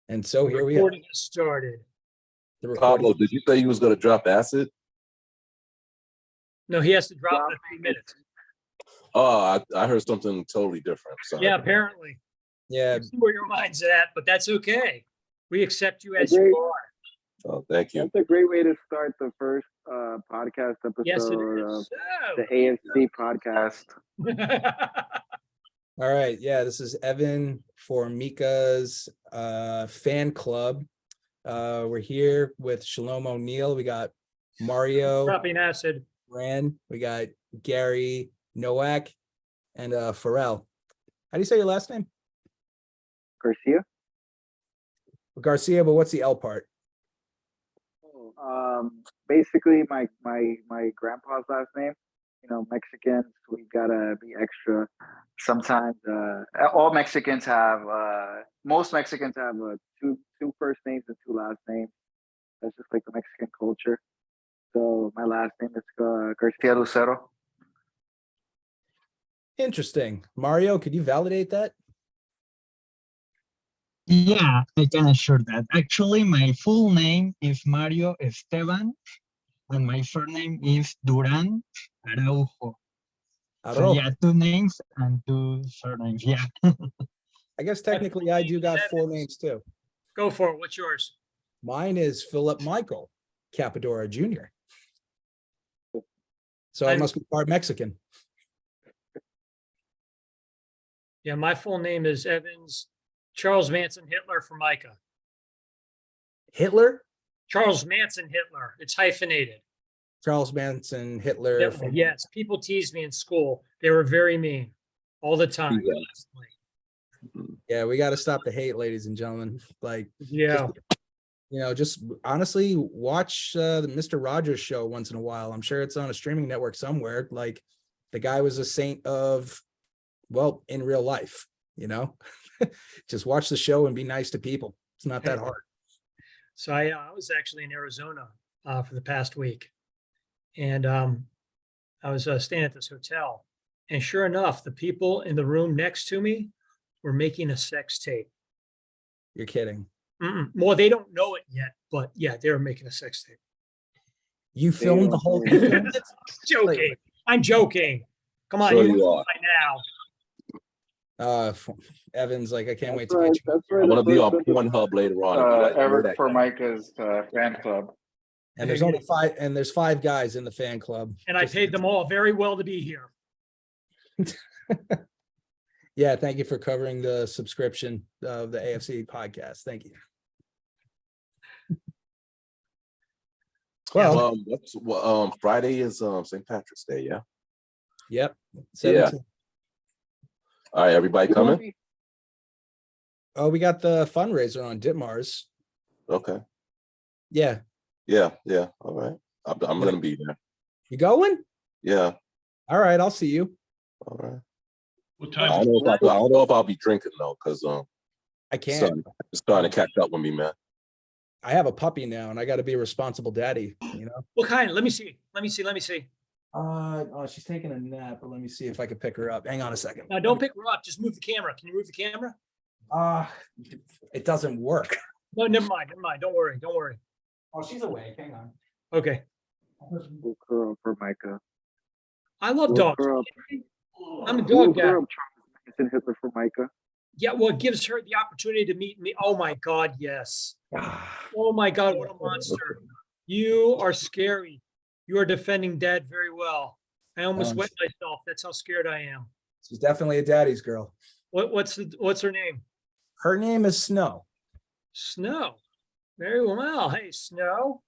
And so here we are. Recording has started. The recording. Pablo, did you say you was going to drop acid? No, he has to drop in a few minutes. Oh, I heard something totally different. Sorry. Yeah, apparently. Yeah, I see where your mind's at, but that's okay. We accept you as you are. Oh, thank you. That's a great way to start the first podcast episode Yes, it of is. the AFC podcast. all right. Yeah, this is Evan for Mika's fan club. We're here with Shalom O'Neill. We got Mario Dropping acid. Rand. We got Gary Nowak and Pharrell. How do you say your last name? Garcia. Garcia, but what's the L part? Basically my grandpa's last name. You know, Mexicans, we gotta be extra. Sometimes all Mexicans have most Mexicans have two first names and two last names. That's just like the Mexican culture. So my last name is Garcia Lucero. Interesting. Mario, could you validate that? Yeah, I can assure that. Actually, my full name is Mario Esteban, and my surname is Duran Araujo. So yeah, two names and two surnames. Yeah. I guess technically I do got four names too. Go for it. What's yours? Mine is Philip Michael Capadora Jr. So I must be part Mexican. Yeah, my full name is Evans Charles Manson Hitler for Micah. Hitler? Charles Manson Hitler. It's hyphenated. Charles Manson Hitler. Yes, people teased me in school. They were very mean all the time. Yeah, we got to stop the hate, ladies and gentlemen. Like, yeah, just honestly watch the Mr. Rogers show once in a while. I'm sure it's on a streaming network somewhere. Like, the guy was a saint of, well, in real life, just watch the show and be nice to people. It's not that hard. So I was actually in Arizona for the past week, and I was staying at this hotel, and sure enough, the people in the room next to me were making a sex tape. You're kidding. Well, they don't know it yet, but yeah, they were making a sex tape. You filmed the whole thing? Joking. I'm joking. Come on, Sure you you are. right now. Evans, like, I can't wait to get you. I want to be on Pornhub later on. Eric Formica's fan club. And there's only five, and there's five guys in the fan club. And I paid them all very well to be here. Yeah, thank you for covering the subscription of the AFC podcast. Thank you. Well, Friday is St. Patrick's Day, yeah? Yep. Yeah. All right, everybody coming? Oh, we got the fundraiser on Ditmars. Okay. Yeah. Yeah. All right. I'm going to be there. You going? Yeah. All right, I'll see you. All right. What time? I don't know if I'll be drinking though, because I can't. It's starting to catch up with me, man. I have a puppy now, and I got to be a responsible daddy. What kind? Let me see. Oh, she's taking a nap, but let me see if I can pick her up. Hang on a second. No, don't pick her up. Just move the camera. Can you move the camera? It doesn't work. No, never mind. Don't worry. Oh, she's awake. Hang on. Okay. Woke her up for Micah. I love Woke dogs. her up. I'm a dog guy. Charles Manson Hitler for Micah. Yeah, well, it gives her the opportunity to meet me. Oh my God, yes. Oh my God, what a monster. You are scary. You are defending Dad very well. I almost wet myself. That's how scared I am. She's definitely a daddy's girl. What's her name? Her name is Snow. Snow. Very well. Hey, Snow.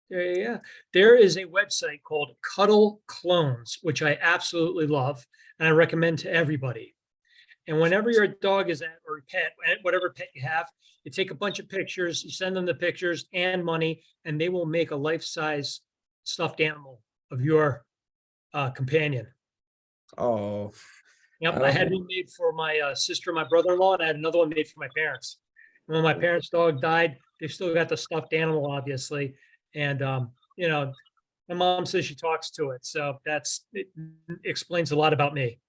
Yeah. There is a website called Cuddle Clones, which I absolutely love, and I recommend to everybody. And whenever your dog is at, or pet, whatever pet you have, you take a bunch of pictures, you send them the pictures and money, and they will make a life-size stuffed animal of your companion. Oh. Yep, I had one made for my sister and my brother-in-law, and I had another one made for my parents. And when my parents' dog died, they still got the stuffed animal, obviously. And, my mom says she talks to it. So it explains a lot about me.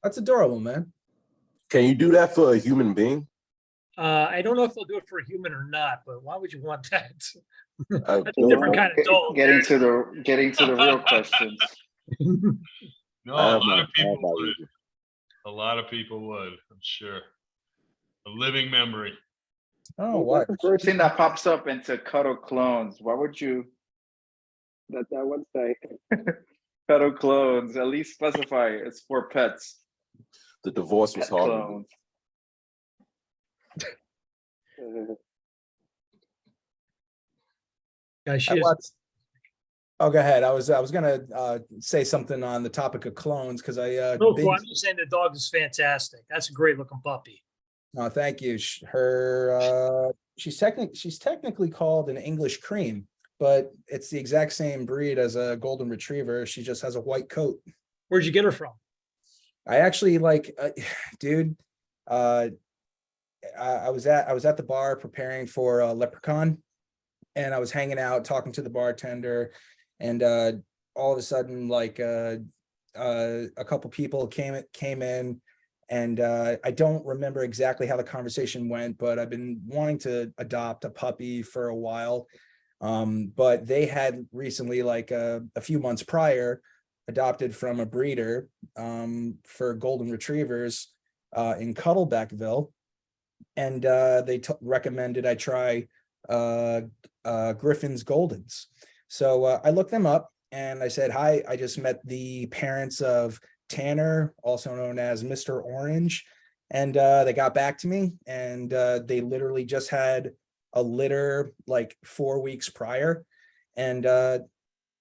That's adorable, man. Can you do that for a human being? I don't know if they'll do it for a human or not, but why would you want that? I That's a different kind of dog. Getting to the real questions. No, I a have lot my- of I have people my would. reasons. A lot of people would, I'm sure. A living memory. Oh, What's what? the first thing that pops up into Cuddle Clones? Why would you? That website. Cuddle Clones. At least specify it's for pets. The divorce was Pet hard. clones. Guys, she I is, watched. Oh, go ahead. I was gonna say something on the topic of clones because I no, binged- I'm just saying the dog is fantastic. That's a great looking puppy. Oh, thank you. She's technically called an English cream, but it's the exact same breed as a golden retriever. She just has a white coat. Where'd you get her from? I actually dude. I was at the bar preparing for Leprechaun, and I was hanging out talking to the bartender, and all of a sudden, a couple people came in, and I don't remember exactly how the conversation went, but I've been wanting to adopt a puppy for a while. But they had recently, a few months prior, adopted from a breeder for golden retrievers in Cuddlebackville, and they recommended I try Griffin's Goldens. So I looked them up and I said, hi, I just met the parents of Tanner, also known as Mr. Orange. And they got back to me, and they literally just had a litter 4 weeks prior. And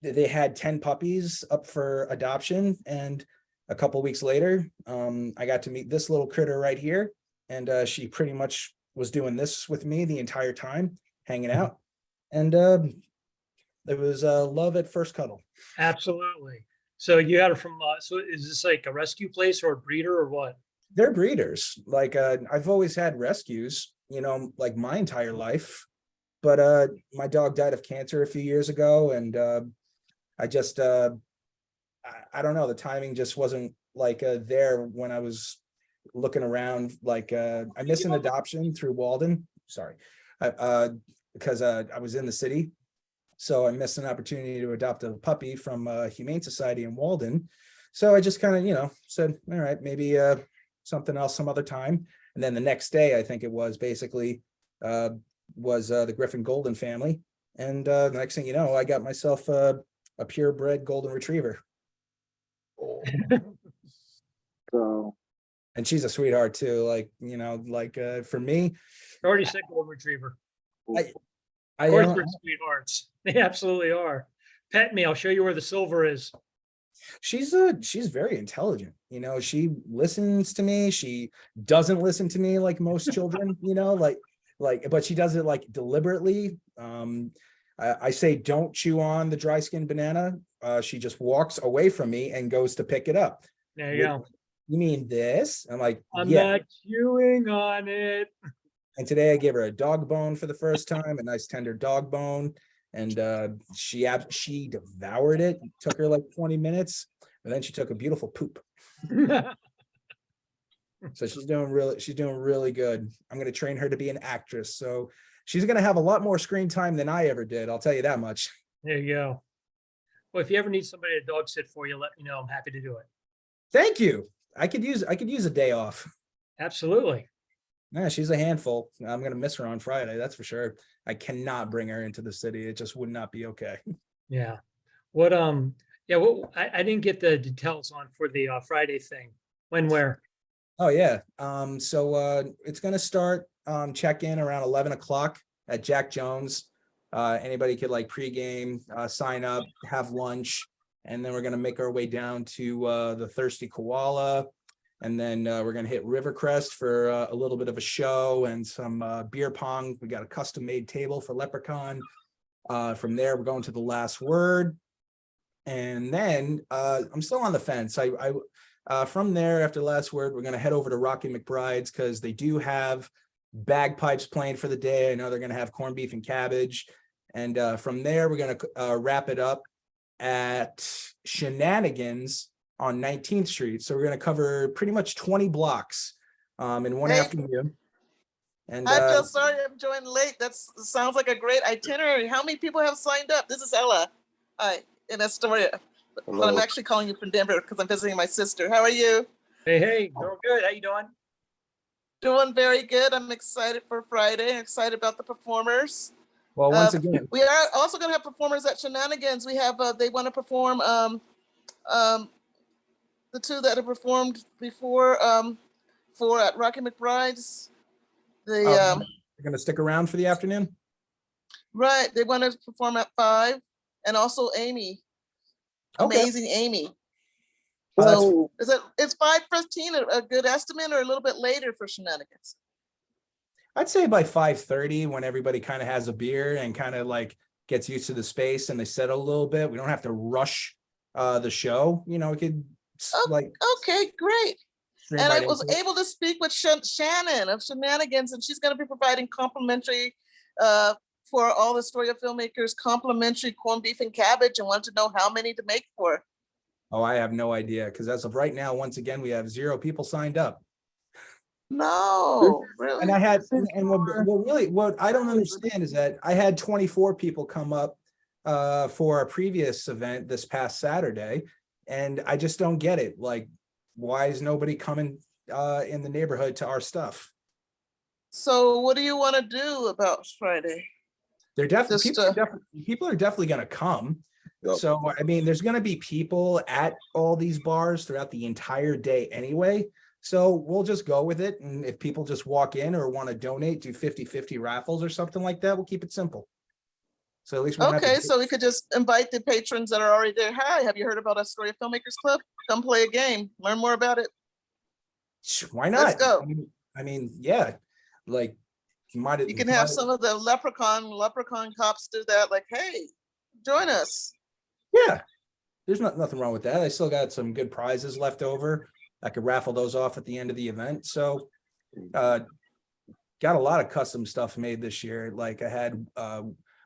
they had 10 puppies up for adoption. And a couple weeks later, I got to meet this little critter right here. And she pretty much was doing this with me the entire time, hanging out. And it was love at first cuddle. Absolutely. So you got her from, so is this like a rescue place or a breeder or what? They're breeders. I've always had rescues, my entire life. But my dog died of cancer a few years ago, and I just I don't know, the timing just wasn't there when I was looking around. I missed an adoption through Walden. Sorry. Because I was in the city. So I missed an opportunity to adopt a puppy from Humane Society in Walden. So I just kind of, said, all right, maybe something else some other time. And then the next day, I think it was basically was the Griffin Golden family. And the next thing you know, I got myself a purebred golden retriever. So And she's a sweetheart too. For me, I already said golden retriever. I Of course, they're sweethearts. They absolutely are. Pet me. I'll show you where the silver is. she's very intelligent. She listens to me. She doesn't listen to me like most children, but she does it deliberately. I say, don't chew on the dry skin banana. She just walks away from me and goes to pick it up. There you go. You mean this? I'm like, I'm yeah. not chewing on it. And today I gave her a dog bone for the first time, a nice tender dog bone. And she devoured it. It took her 20 minutes. And then she took a beautiful poop. So she's doing really good. I'm going to train her to be an actress. So she's going to have a lot more screen time than I ever did. I'll tell you that much. There you go. Well, if you ever need somebody to dog sit for you, let me know. I'm happy to do it. Thank you. I could use a day off. Absolutely. Yeah, she's a handful. I'm going to miss her on Friday. That's for sure. I cannot bring her into the city. It just would not be okay. Yeah. What, I didn't get the details on for the Friday thing. When, where? Oh yeah. So it's gonna start check in around 11 o'clock at Jack Jones. Anybody could pregame, sign up, have lunch, and then we're gonna make our way down to the Thirsty Koala, and then we're gonna hit Rivercrest for a little bit of a show and some beer pong. We got a custom made table for Leprechaun. From there, we're going to the Last Word, and then I'm still on the fence. From there, after the Last Word, we're going to head over to Rocky McBride's because they do have bagpipes playing for the day. I know they're going to have corned beef and cabbage. And from there, we're going to wrap it up at Shenanigans on 19th Street. So we're going to cover pretty much 20 blocks in one afternoon. And I feel sorry I'm joining late. That sounds like a great itinerary. How many people have signed up? This is Ella. Hi, in Astoria. But I'm Hello. actually calling you from Denver because I'm visiting my sister. How are you? Hey, hey, doing good. How you doing? Doing very good. I'm excited for Friday. I'm excited about the performers. well, once again, We are also going to have performers at Shenanigans. We have, they want to perform the two that have performed before for at Rocky McBride's. The you're gonna stick around for the afternoon. right, they want to perform at 5, and also Amy, Okay. amazing Amy. Oh, that's- So is 5:15 a good estimate, or a little bit later for Shenanigans? I'd say by 5:30, when everybody kind of has a beer and kind of like gets used to the space and they settle a little bit. We don't have to rush the show. You know, we could like Okay, great. stream And right I was into it. able to speak with Shannon of Shenanigans, and she's going to be providing complimentary for all the Astoria filmmakers, complimentary corned beef and cabbage, and want to know how many to make for. Oh, I have no idea, because as of right now, once again, we have 0 people signed up. No, really. And I had, and what I don't understand is that I had 24 people come up for a previous event this past Saturday, and I just don't get it. Like, why is nobody coming in the neighborhood to our stuff? So what do you want to do about Friday? They're definitely Just, people are definitely going to come. Yep. So I mean, there's going to be people at all these bars throughout the entire day anyway. So we'll just go with it. And if people just walk in or want to donate, do 50-50 raffles or something like that, we'll keep it simple. So at least we don't have to Okay, so we could just invite the patrons that are already there. Hi, have you heard about Astoria Filmmakers Club? Come play a game, learn more about it. Why not? Let's go. I mean, yeah, like You can have some of the leprechaun cops do that. Like, hey, join us. Yeah, there's nothing wrong with that. I still got some good prizes left over. I could raffle those off at the end of the event. So got a lot of custom stuff made this year. Like I had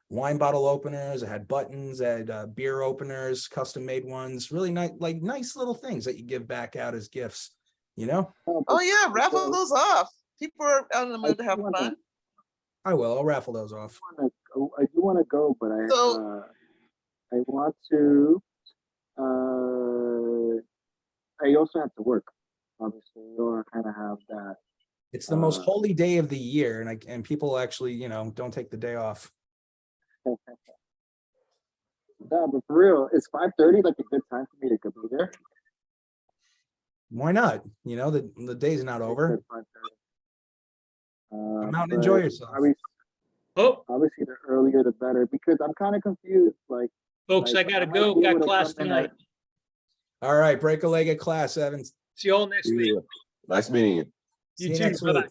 wine bottle openers, I had buttons, I had beer openers, custom made ones, really nice, like nice little things that you give back out as gifts, you know? Oh yeah, raffle those off. People are out in the mood to have fun. I'll raffle those off. I do want to go, but So- I want to. I also have to work. Obviously, you kind of have that. It's the most holy day of the year, and people actually, you know, don't take the day off. Yeah, but for real, is 5:30 like a good time for me to go be there? Why not? You know, the day's not over. 5:30. Come out and enjoy yourself. Oh, Obviously, the earlier the better, because I'm kind of confused. Like, folks, I gotta might go. be Got able to class come in tonight. All right, break a leg at class, Evans. See you all next week. Yeah. Nice meeting you. See You you too. next Bye-bye. week.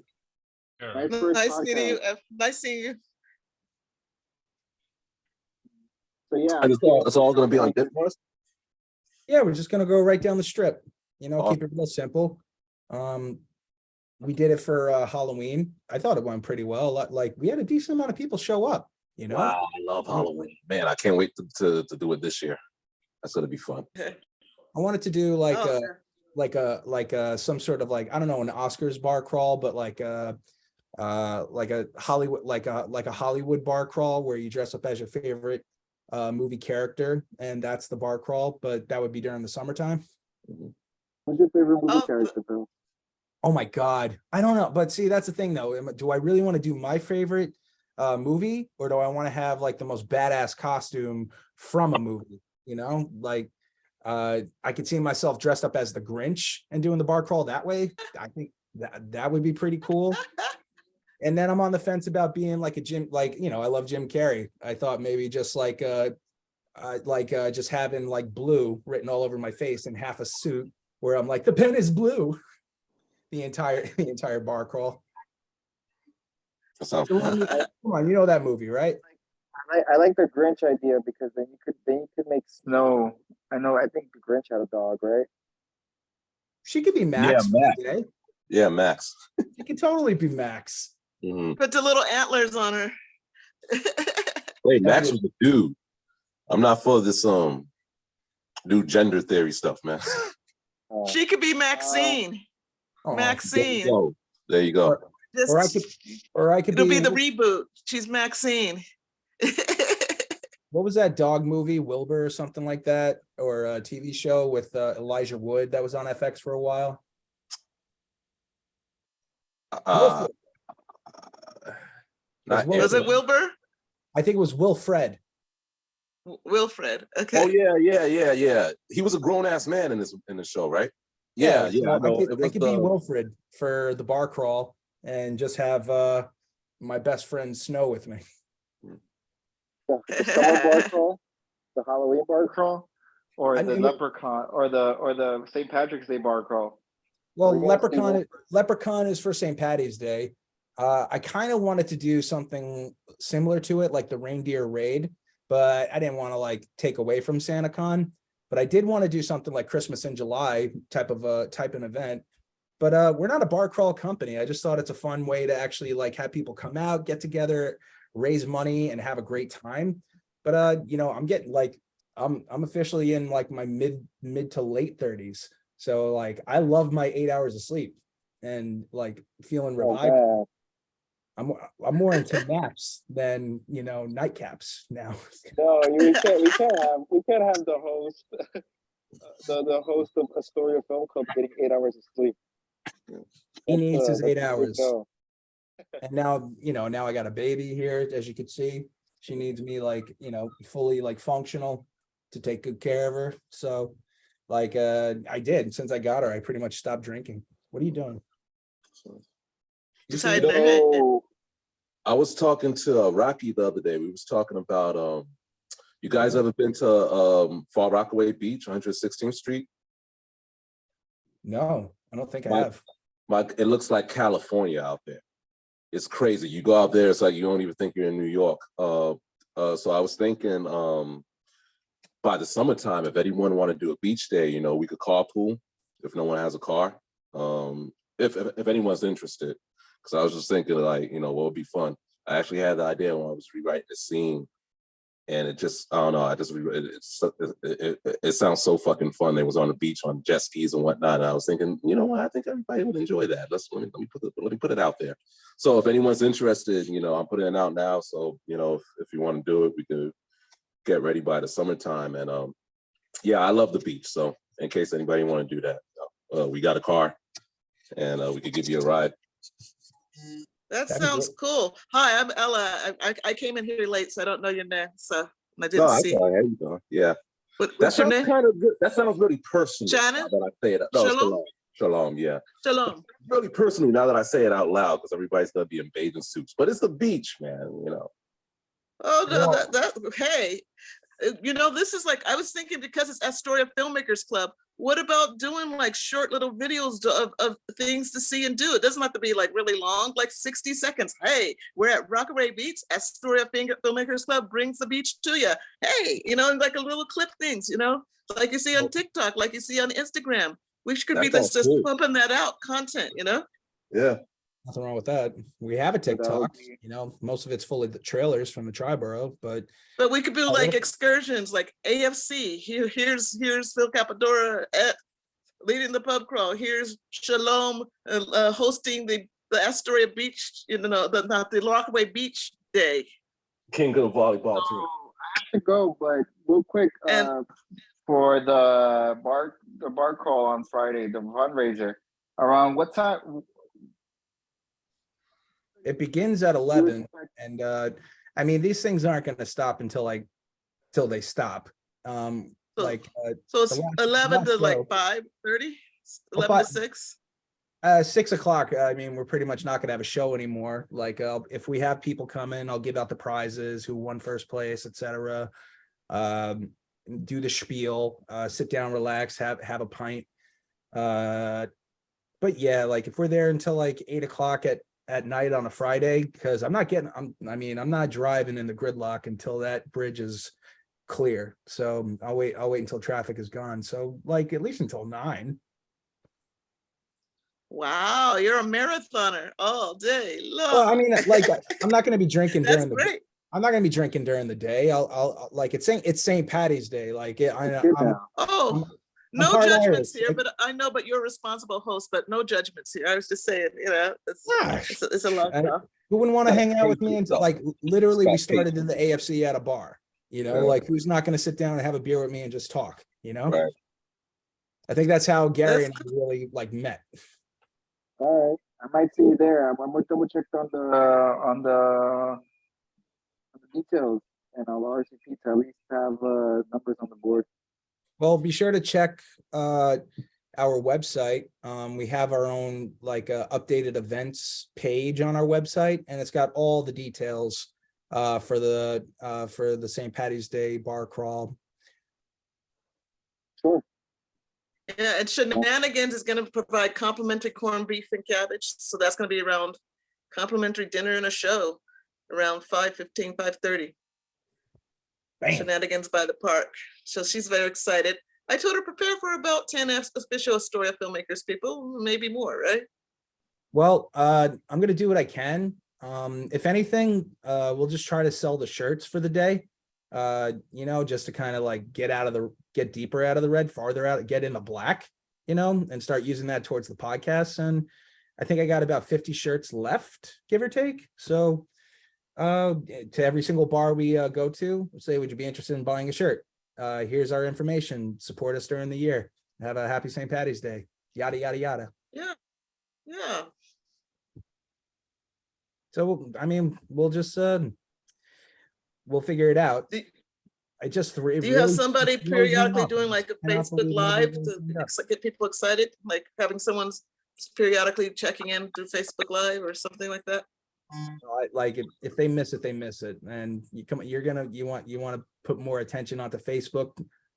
All right. my first Nice meeting you. podcast. Nice seeing you. So yeah, It's all going to be on Dip for us? Yeah, we're just gonna go right down the strip. You know, Awesome. keep it real simple. We did it for Halloween. I thought it went pretty well. Like we had a decent amount of people show up. You know, Wow, I love Halloween. Man, I can't wait to do it this year. That's going to be fun. I wanted to do like Oh, some sort of like, I don't know, an Oscars bar crawl, but like a Hollywood, like a Hollywood bar crawl where you dress up as your favorite movie character, and that's the bar crawl, but that would be during the summertime. what's your favorite movie Oh, character, Phil? Oh my God. I don't know. But see, that's the thing though. Do I really want to do my favorite movie, or do I want to have like the most badass costume from a movie? You know, like I could see myself dressed up as the Grinch and doing the bar crawl that way. I think that would be pretty cool. And then I'm on the fence about being like a Jim, like, you know, I love Jim Carrey. I thought maybe just like just having like blue written all over my face and half a suit where I'm like, the pen is blue. The entire bar crawl. That sounds Come fun. on, you know that movie, right? I like the Grinch idea because then you could make snow. I know. I think the Grinch had a dog, right? She could be Max. Yeah, Max. Okay? Yeah, Max. She could totally be Max. Mhm. put the little antlers on her. Wait, Max was a dude. I'm not for this new gender theory stuff, man. She could be Maxine. Oh, There you Maxine. go. There you go. Or I could, or I could It'll be the be, reboot. She's Maxine. what was that dog movie, Wilbur or something like that? Or a TV show with Elijah Wood that was on FX for a while? Uh, not Will- Was it Wilbur? I think it was Wilfred. Wilfred. Oh Okay. yeah. He was a grown ass man in the show, right? Yeah. so I know. I could be Wilfred for the bar crawl and just have my best friend Snow with me. The summer bar crawl, the Halloween bar crawl, or I the mean- leprechaun, or the St. Patrick's Day bar crawl. Well, Are we gonna see Leprechaun is for St. Patty's Day. I kind of wanted to do something similar to it, like the reindeer raid, but I didn't want to like take away from SantaCon. But I did want to do something like Christmas in July type of event. But we're not a bar crawl company. I just thought it's a fun way to actually like have people come out, get together, raise money, and have a great time. But I'm getting like I'm officially in like my mid to late 30s. So like I love my 8 hours of sleep and like feeling revived. Oh, I'm more into naps than nightcaps now. no, we can't have the host, the host of Astoria Film Club getting 8 hours of sleep. He needs his That's 8 a big hours. no. And now I got a baby here, as you can see. She needs me like, fully like functional to take good care of her. So like I did since I got her, I pretty much stopped drinking. What are you doing? Just hiding their head. So, I was talking to Rocky the other day. We was talking about you guys ever been to Far Rockaway Beach, 116th Street? No, I don't think I My- have. It looks like California out there. It's crazy. You go out there, it's like you don't even think you're in New York. So I was thinking by the summertime, if anyone want to do a beach day, we could carpool if no one has a car. If anyone's interested. Because I was just thinking like, what would be fun. I actually had the idea when I was rewriting the scene. And it just, I don't know, it sounds so fucking fun. They was on the beach on jet skis and whatnot. And I was thinking, you know what, I think everybody would enjoy that. Let me put it out there. So if anyone's interested, I'm putting it out now. So, if you want to do it, we could get ready by the summertime. And yeah, I love the beach. So in case anybody want to do that, we got a car and we could give you a ride. That That'd be sounds cool. Hi, I'm Ella. I came in here late, so I don't know your name. So I No, didn't I see. saw it. How you doing? Yeah. That What's your sounds name? kind of good. That sounds really personal. Shannon? Now that I say it. No, Shalom? Shalom. Shalom, yeah. Shalom. Really personally, now that I say it out loud, because everybody's gonna be in bathing suits. But it's the beach, man. Oh no, Yeah. hey, this is like I was thinking because it's Astoria Filmmakers Club. What about doing like short little videos of things to see and do? It doesn't have to be like really long, like 60 seconds. Hey, we're at Rockaway Beach. Astoria Filmmakers Club brings the beach to you. Hey, like a little clip things, like you see on TikTok, like you see on Instagram. We could That be sounds just good. pumping that out content, Yeah. Nothing wrong with that. We have a TikTok, be- most of it's full of the trailers from the Triborough, but But we could do Oh, like yeah. excursions, like AFC. Here's Phil Capadora leading the pub crawl. Here's Shalom hosting the Astoria Beach, not the Rockaway Beach Day. King of the volleyball team. I have to go, but real quick, And- for the bar crawl on Friday, the fundraiser, around what time? it begins at 11. And I mean, these things aren't going to stop until they stop. So it's the last- 11 to last like row. 5:30, Well, 11 to 6. 6 o'clock. I mean, we're pretty much not going to have a show anymore. Like if we have people come in, I'll give out the prizes, who won first place, etc. Do the spiel, sit down, relax, have a pint. But yeah, like if we're there until like 8 o'clock at night on a Friday, because I'm not driving in the gridlock until that bridge is clear. So I'll wait until traffic is gone. So like at least until 9. Wow, you're a marathoner all day long. Well, I mean, like I'm not going to be drinking That's during the great. I'm not going to be drinking during the day. I'll like it's St. Patty's Day. Like Good now. Oh, No part judgments Irish. here, but I know, but you're a responsible host, but no judgments here. I was just saying, Gosh, it's a love stuff. who wouldn't want to Gotta hang out with pace me? And yourself. like literally, we Gotta pace started in the AFC at a bar. Yeah. Like who's not going to sit down and have a beer with me and just talk? Right. I think that's how Gary That's- and I really like met. All right, I might see you there. I'm gonna double check on the details, and I'll RSVP to at least have numbers on the board. Well, be sure to check our website. We have our own like updated events page on our website, and it's got all the details for the St. Patty's Day bar crawl. Sure. Yeah, and Shenanigans is going to provide complimentary corned beef and cabbage. So that's going to be around complimentary dinner and a show around 5:15, 5:30. Bam. Shenanigans by the park. So she's very excited. I told her prepare for about 10 official Astoria filmmakers people, maybe more, right? Well, I'm gonna do what I can. If anything, we'll just try to sell the shirts for the day. Just to kind of like get deeper out of the red, farther out, get in the black, and start using that towards the podcast. And I think I got about 50 shirts left, give or take. So to every single bar we go to, say, would you be interested in buying a shirt? Here's our information. Support us during the year. Have a happy St. Patty's Day. Yada, yada, yada. Yeah. Yeah. So, I mean, we'll just, we'll figure it out. Do, I just do you have somebody periodically doing like a Cannot Facebook believe Live nobody to signed up. get people excited? Like having someone periodically checking in through Facebook Live or something like that? Like if they miss it, they miss it. And you want to put more attention onto Facebook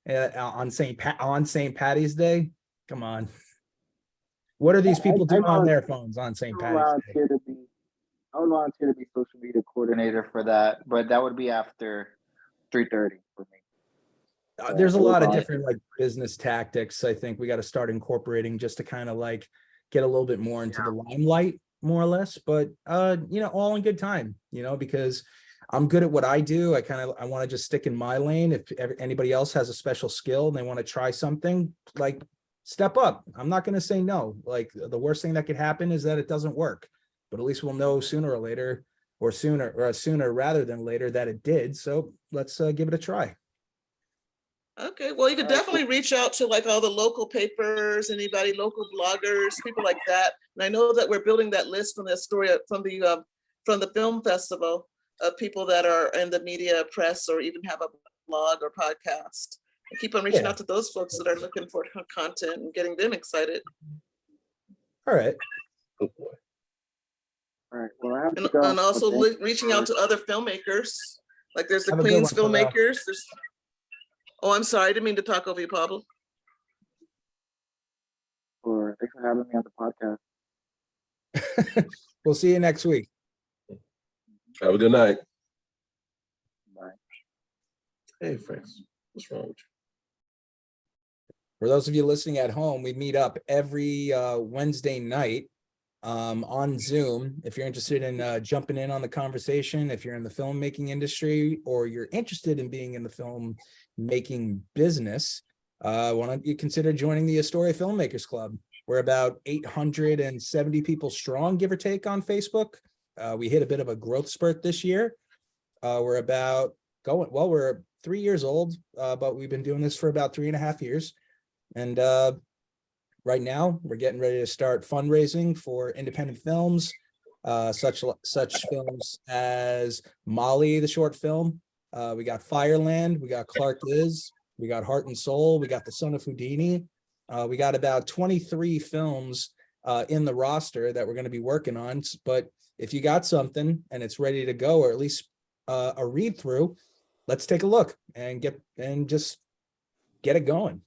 on St. Patty's Day. Come on. What are these people doing on their phones on St. Patty's Day? I would volunteer to be social media coordinator for that, but that would be after 3:30 for me. There's a lot of different like business tactics I think we got to start incorporating just to kind of like get a little bit more into the limelight, more or less. But all in good time, because I'm good at what I do. I want to just stick in my lane. If anybody else has a special skill and they want to try something, like step up. I'm not going to say no. Like the worst thing that could happen is that it doesn't work, but at least we'll know sooner or later, or sooner rather than later, that it did. So let's give it a try. Okay, well, you could definitely reach out to like all the local papers, anybody, local bloggers, people like that. And I know that we're building that list from the story from the film festival of people that are in the media, press, or even have a blog or podcast. And keep on reaching out to those folks that are looking for content and getting them excited. All right. Good boy. All right. Well, I have to go. And also reaching out to other filmmakers. Like there's the Have a good Queens one, Pablo. filmmakers. Oh, I'm sorry. I didn't mean to talk over you, Pablo. Thanks for having me on the podcast. We'll see you next week. Have a good night. Bye. Hey, Franks. What's wrong with you? For those of you listening at home, we meet up every Wednesday night on Zoom. If you're interested in jumping in on the conversation, if you're in the filmmaking industry or you're interested in being in the filmmaking business, why don't you consider joining the Astoria Filmmakers Club? We're about 870 people strong, give or take, on Facebook. We hit a bit of a growth spurt this year. We're 3 years old, but we've been doing this for about 3.5 years. And right now we're getting ready to start fundraising for independent films, such films as Molly, the short film. We got Fireland, we got Clark Liz, we got Heart and Soul, we got The Son of Houdini. We got about 23 films in the roster that we're going to be working on. But if you got something and it's ready to go, or at least a read through, let's take a look and just get it going,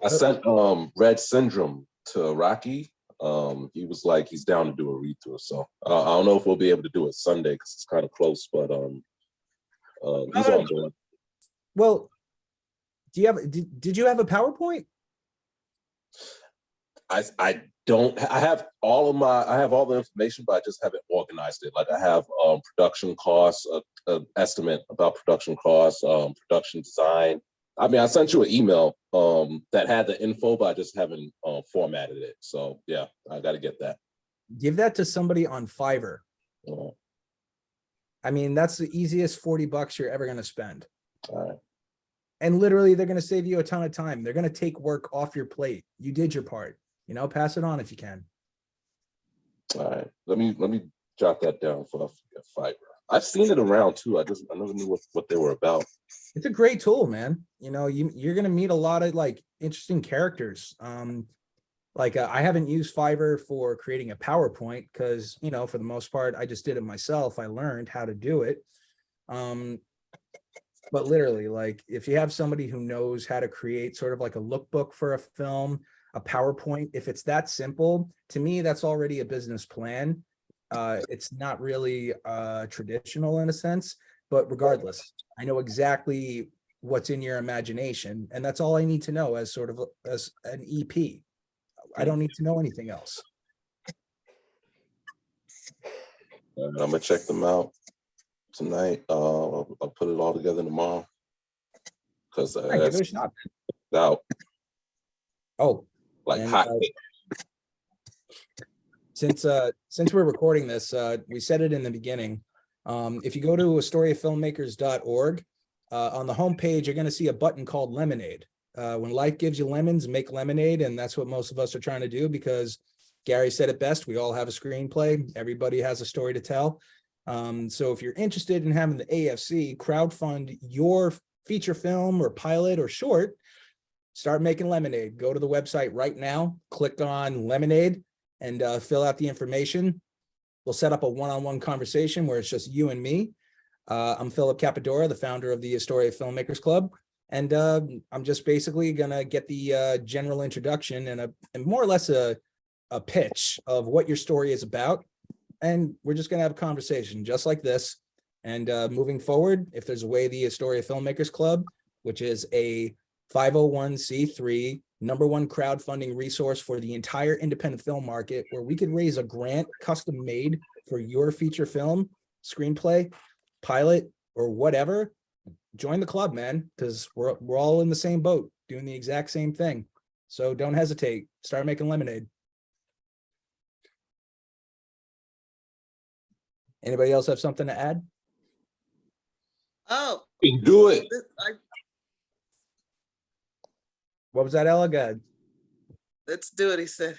I sent Red Syndrome to Rocky. He was like, he's down to do a read through. So I don't know if we'll be able to do it Sunday because it's kind of close, but he's on board. Well, did you have a PowerPoint? I don't. I have all the information, but I just haven't organized it. Like I have production costs, estimate about production costs, production design. I mean, I sent you an email that had the info, but I just haven't formatted it. So yeah, I got to get that. Give that to somebody on Fiverr. Uh, I mean, that's the easiest $40 you're ever going to spend. all right. And literally, they're going to save you a ton of time. They're going to take work off your plate. You did your part. You know, pass it on if you can. All right. Let me jot that down for Fiverr. I've seen it around too. I never knew what they were about. It's a great tool, man. You know, you're going to meet a lot of like interesting characters. I haven't used Fiverr for creating a PowerPoint because, you know, for the most part, I just did it myself. I learned how to do it. But literally, like if you have somebody who knows how to create sort of like a lookbook for a film, a PowerPoint, if it's that simple, to me, that's already a business plan. It's not really traditional in a sense, but regardless, I know exactly what's in your imagination. And that's all I need to know as sort of as an EP. I don't need to know anything else. And I'm gonna check them out tonight. I'll put it all together tomorrow because Give it a shot. out Oh, like and, hot. since we're recording this, we said it in the beginning. If you go to astoryofilmmakers.org, on the homepage, you're going to see a button called Lemonade. When life gives you lemons, make lemonade. And that's what most of us are trying to do because Gary said it best. We all have a screenplay. Everybody has a story to tell. So if you're interested in having the AFC crowdfund your feature film or pilot or short, start making lemonade. Go to the website right now, click on Lemonade and fill out the information. We'll set up a one-on-one conversation where it's just you and me. I'm Philip Capadora, the founder of the Astoria Filmmakers Club. And I'm just basically gonna get the general introduction and more or less a pitch of what your story is about. And we're just gonna have a conversation just like this. And moving forward, if there's a way the Astoria Filmmakers Club, which is a 501c3 #1 crowdfunding resource for the entire independent film market, where we could raise a grant custom made for your feature film, screenplay, pilot, or whatever, join the club, man, because we're all in the same boat doing the exact same thing. So don't hesitate. Start making lemonade. Anybody else have something to add? Oh, Do it. What was that, Ella? Go ahead. let's do it, he said.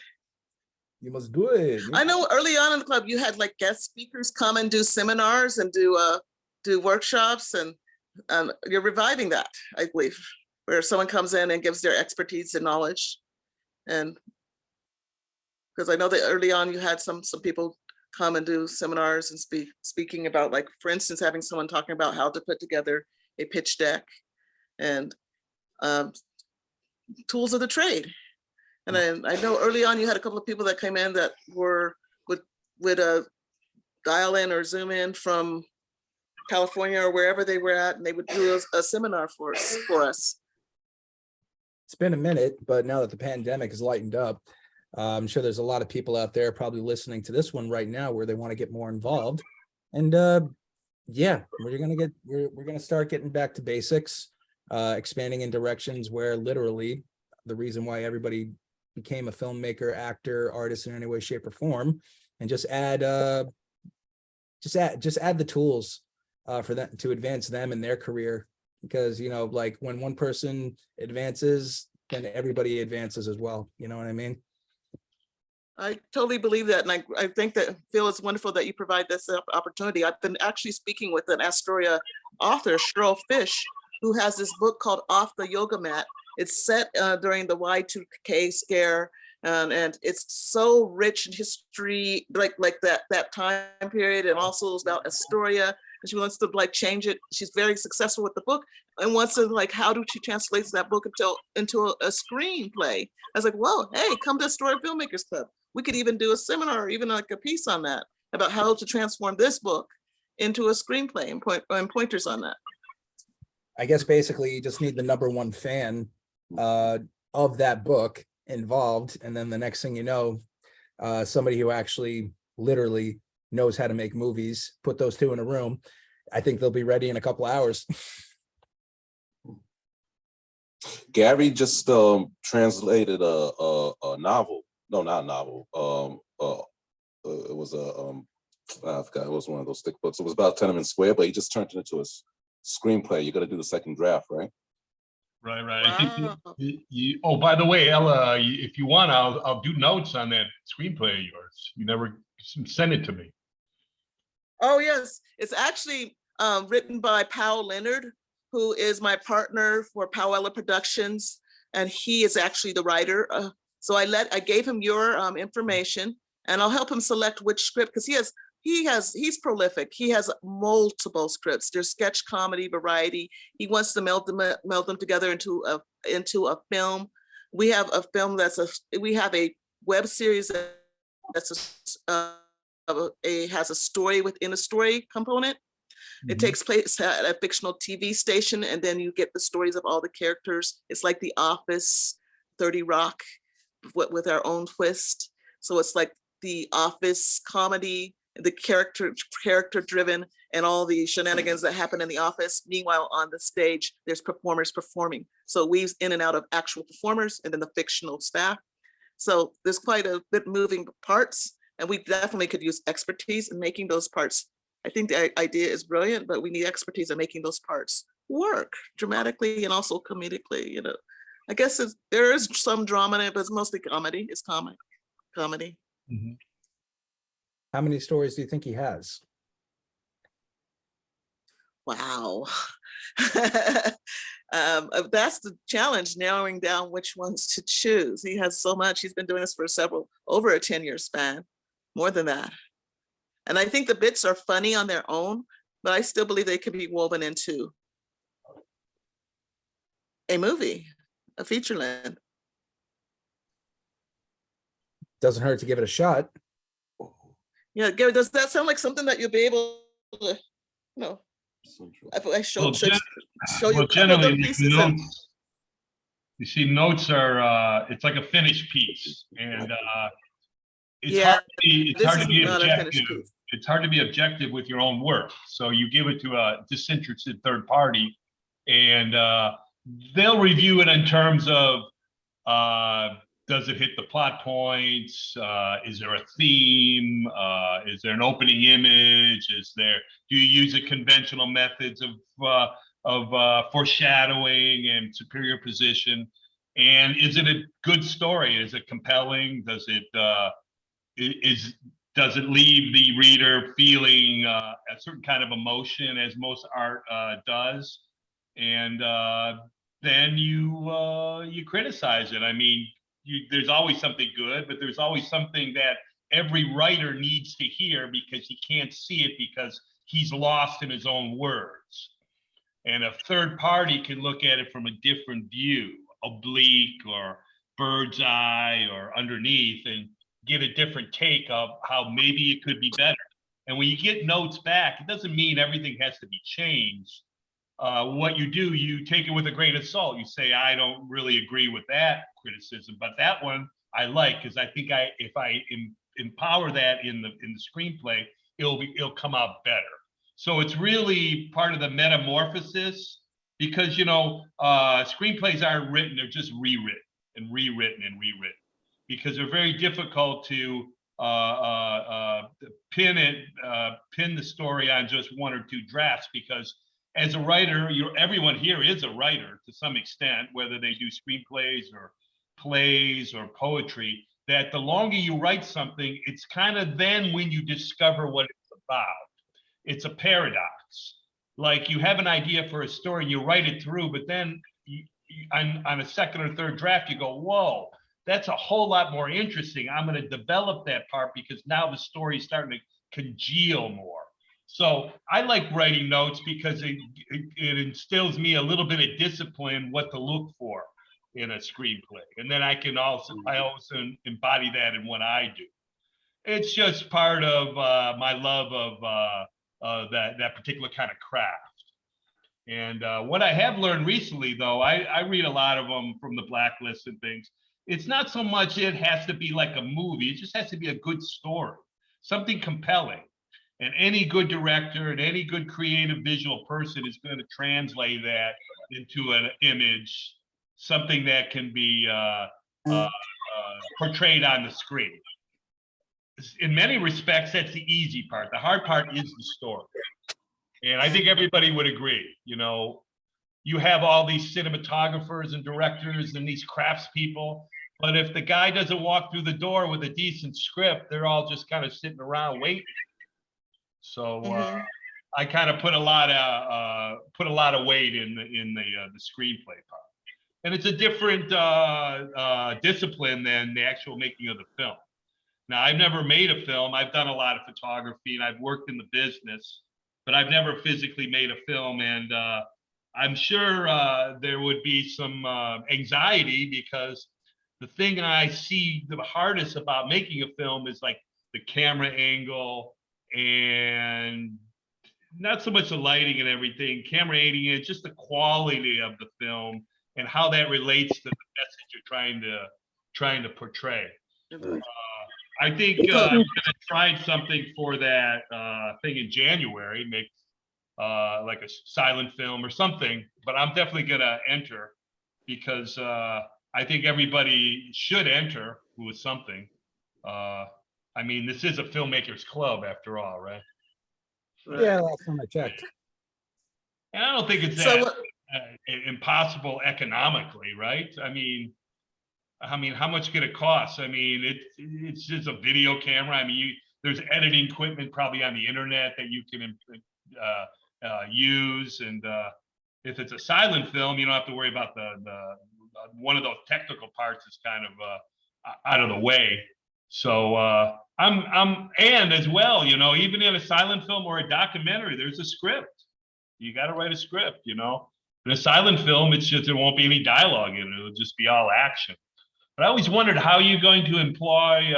You must do it. I know early on in the club, you had like guest speakers come and do seminars and do workshops, and you're reviving that, I believe, where someone comes in and gives their expertise and knowledge. And because I know that early on you had some people come and do seminars and speaking about, like, for instance, having someone talking about how to put together a pitch deck and tools of the trade. And I know early on you had a couple of people that came in that would dial in or zoom in from California or wherever they were at, and they would do a seminar for us. It's been a minute, but now that the pandemic has lightened up, I'm sure there's a lot of people out there probably listening to this one right now where they want to get more involved. And yeah, we're gonna start getting back to basics, expanding in directions where literally the reason why everybody became a filmmaker, actor, artist in any way, shape, or form, and just add the tools for them to advance them in their career. Because, you know, like when one person advances, then everybody advances as well. You know what I mean? I totally believe that. And I think that, Phil, it's wonderful that you provide this opportunity. I've been actually speaking with an Astoria author, Cheryl Fish, who has this book called Off the Yoga Mat. It's set during the Y2K scare. And it's so rich in history, like that time period, and also it's about Astoria. And she wants to like change it. She's very successful with the book and wants to like, how do she translate that book into a screenplay? I was like, whoa, hey, come to Astoria Filmmakers Club. We could even do a seminar or even like a piece on that about how to transform this book into a screenplay and pointers on that. I guess basically you just need the #1 fan of that book involved, and then the next thing you know, somebody who actually literally knows how to make movies, put those two in a room, I think they'll be ready in a couple hours. Gary just translated a novel. No, not a novel. It was I forgot. It was one of those thick books. It was about Tenement Square, but he just turned it into a screenplay. You got to do the second draft, right? Right. I think Wow. oh, by the way, Ella, if you want, I'll do notes on that screenplay of yours. You never send it to me. Oh, yes. It's actually written by Powell Leonard, who is my partner for Powella Productions. And he is actually the writer. So I gave him your information, and I'll help him select which script, because he's prolific. He has multiple scripts. There's sketch comedy, variety. He wants to meld them together into a film. We have a film we have a web series that's has a story within a story component. It takes place at a fictional TV station, and then you get the stories of all the characters. It's like The Office, 30 Rock, with our own twist. So it's like The Office comedy, the character driven, and all the shenanigans that happen in the office. Meanwhile, on the stage, there's performers performing. So it weaves in and out of actual performers and then the fictional staff. So there's quite a bit moving parts, and we definitely could use expertise in making those parts. I think the idea is brilliant, but we need expertise in making those parts work dramatically and also comedically. I guess there is some drama in it, but it's mostly comedy. It's comedy. Mm-hmm. How many stories do you think he has? Wow. That's the challenge, narrowing down which ones to choose. He has so much. He's been doing this for over a 10-year span, more than that. And I think the bits are funny on their own, but I still believe they could be woven into a movie, a feature length. Doesn't hurt to give it a shot. Yeah, Gary, does that sound like something that you'll be able to, if I show you a couple of the pieces? You see, notes are it's like a finished piece, and it's Yeah, hard to be objective. It's hard to be objective with your own work. So you give it to a disinterested third party, and they'll review it in terms of does it hit the plot points? Is there a theme? Is there an opening image? Do you use the conventional methods of foreshadowing and superior position? And is it a good story? Is it compelling? Does it leave the reader feeling a certain kind of emotion, as most art does? And then you criticize it. I mean, there's always something good, but there's always something that every writer needs to hear because he can't see it because he's lost in his own words. And a third party can look at it from a different view, oblique or bird's eye or underneath, and get a different take of how maybe it could be better. And when you get notes back, it doesn't mean everything has to be changed. What you do, you take it with a grain of salt. You say, I don't really agree with that criticism, but that one I like, because I think if I empower that in the screenplay, it'll come out better. So it's really part of the metamorphosis, because screenplays aren't written; they're just rewritten and rewritten and rewritten, because they're very difficult to pin the story on just one or two drafts, because as a writer, everyone here is a writer to some extent, whether they do screenplays or plays or poetry, that the longer you write something, it's kind of then when you discover what it's about. It's a paradox. Like, you have an idea for a story and you write it through, but then on a second or third draft, you go, whoa, that's a whole lot more interesting. I'm going to develop that part because now the story is starting to congeal more. So I like writing notes because it instills me a little bit of discipline, what to look for in a screenplay. And then I also embody that in what I do. It's just part of my love of that particular kind of craft. And what I have learned recently, though, I read a lot of them from the Blacklist and things. it's not so much it has to be like a movie. It just has to be a good story, something compelling. And any good director and any good creative visual person is going to translate that into an image, something that can be portrayed on the screen. In many respects, that's the easy part. The hard part is the story. And I think everybody would agree, you know, you have all these cinematographers and directors and these craftspeople, but if the guy doesn't walk through the door with a decent script, they're all just kind of sitting around waiting. So I kind of put a lot of weight in the screenplay part, and it's a different discipline than the actual making of the film. Now, I've never made a film. I've done a lot of photography and I've worked in the business, but I've never physically made a film. And I'm sure there would be some anxiety, because the thing I see the hardest about making a film is like the camera angle, and not so much the lighting and everything, camera angle, it's just the quality of the film and how that relates to the message you're trying to portray. I think I'm gonna try something for that thing in January, make like a silent film or something, but I'm definitely gonna enter, because I think everybody should enter with something. I mean, this is a filmmakers club after all, right? Yeah, last time I checked. And I don't think it's that impossible economically, right? I mean, how much could it cost? I mean, it's just a video camera. I mean, there's editing equipment probably on the internet that you can use, and if it's a silent film, you don't have to worry about the one of those technical parts is kind of out of the way. So and as well, you know, even in a silent film or a documentary, there's a script. You got to write a script, you know. In a silent film, it's just, there won't be any dialogue in it. It'll just be all action. But I always wondered how you're going to employ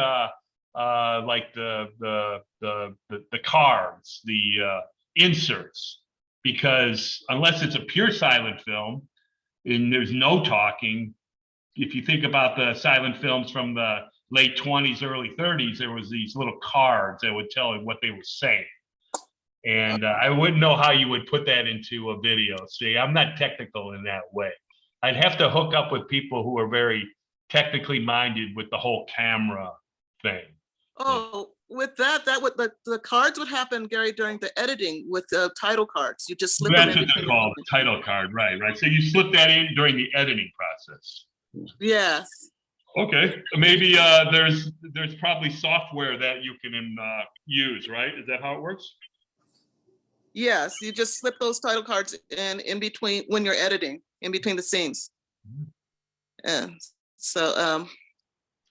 like the cards, the inserts, because unless it's a pure silent film and there's no talking, if you think about the silent films from the late 20s, early 30s, there was these little cards that would tell you what they were saying. And I wouldn't know how you would put that into a video. See, I'm not technical in that way. I'd have to hook up with people who are very technically minded with the whole camera thing. Oh, with that would the cards would happen, Gary, during the editing with the title cards. You just slip them That's in. what they're called, title card, right? So you slip that in during the editing process. Yes. Okay, maybe there's probably software that you can use, right? Is that how it works? Yes, you just slip those title cards in between when you're editing, in between the scenes. Yeah. So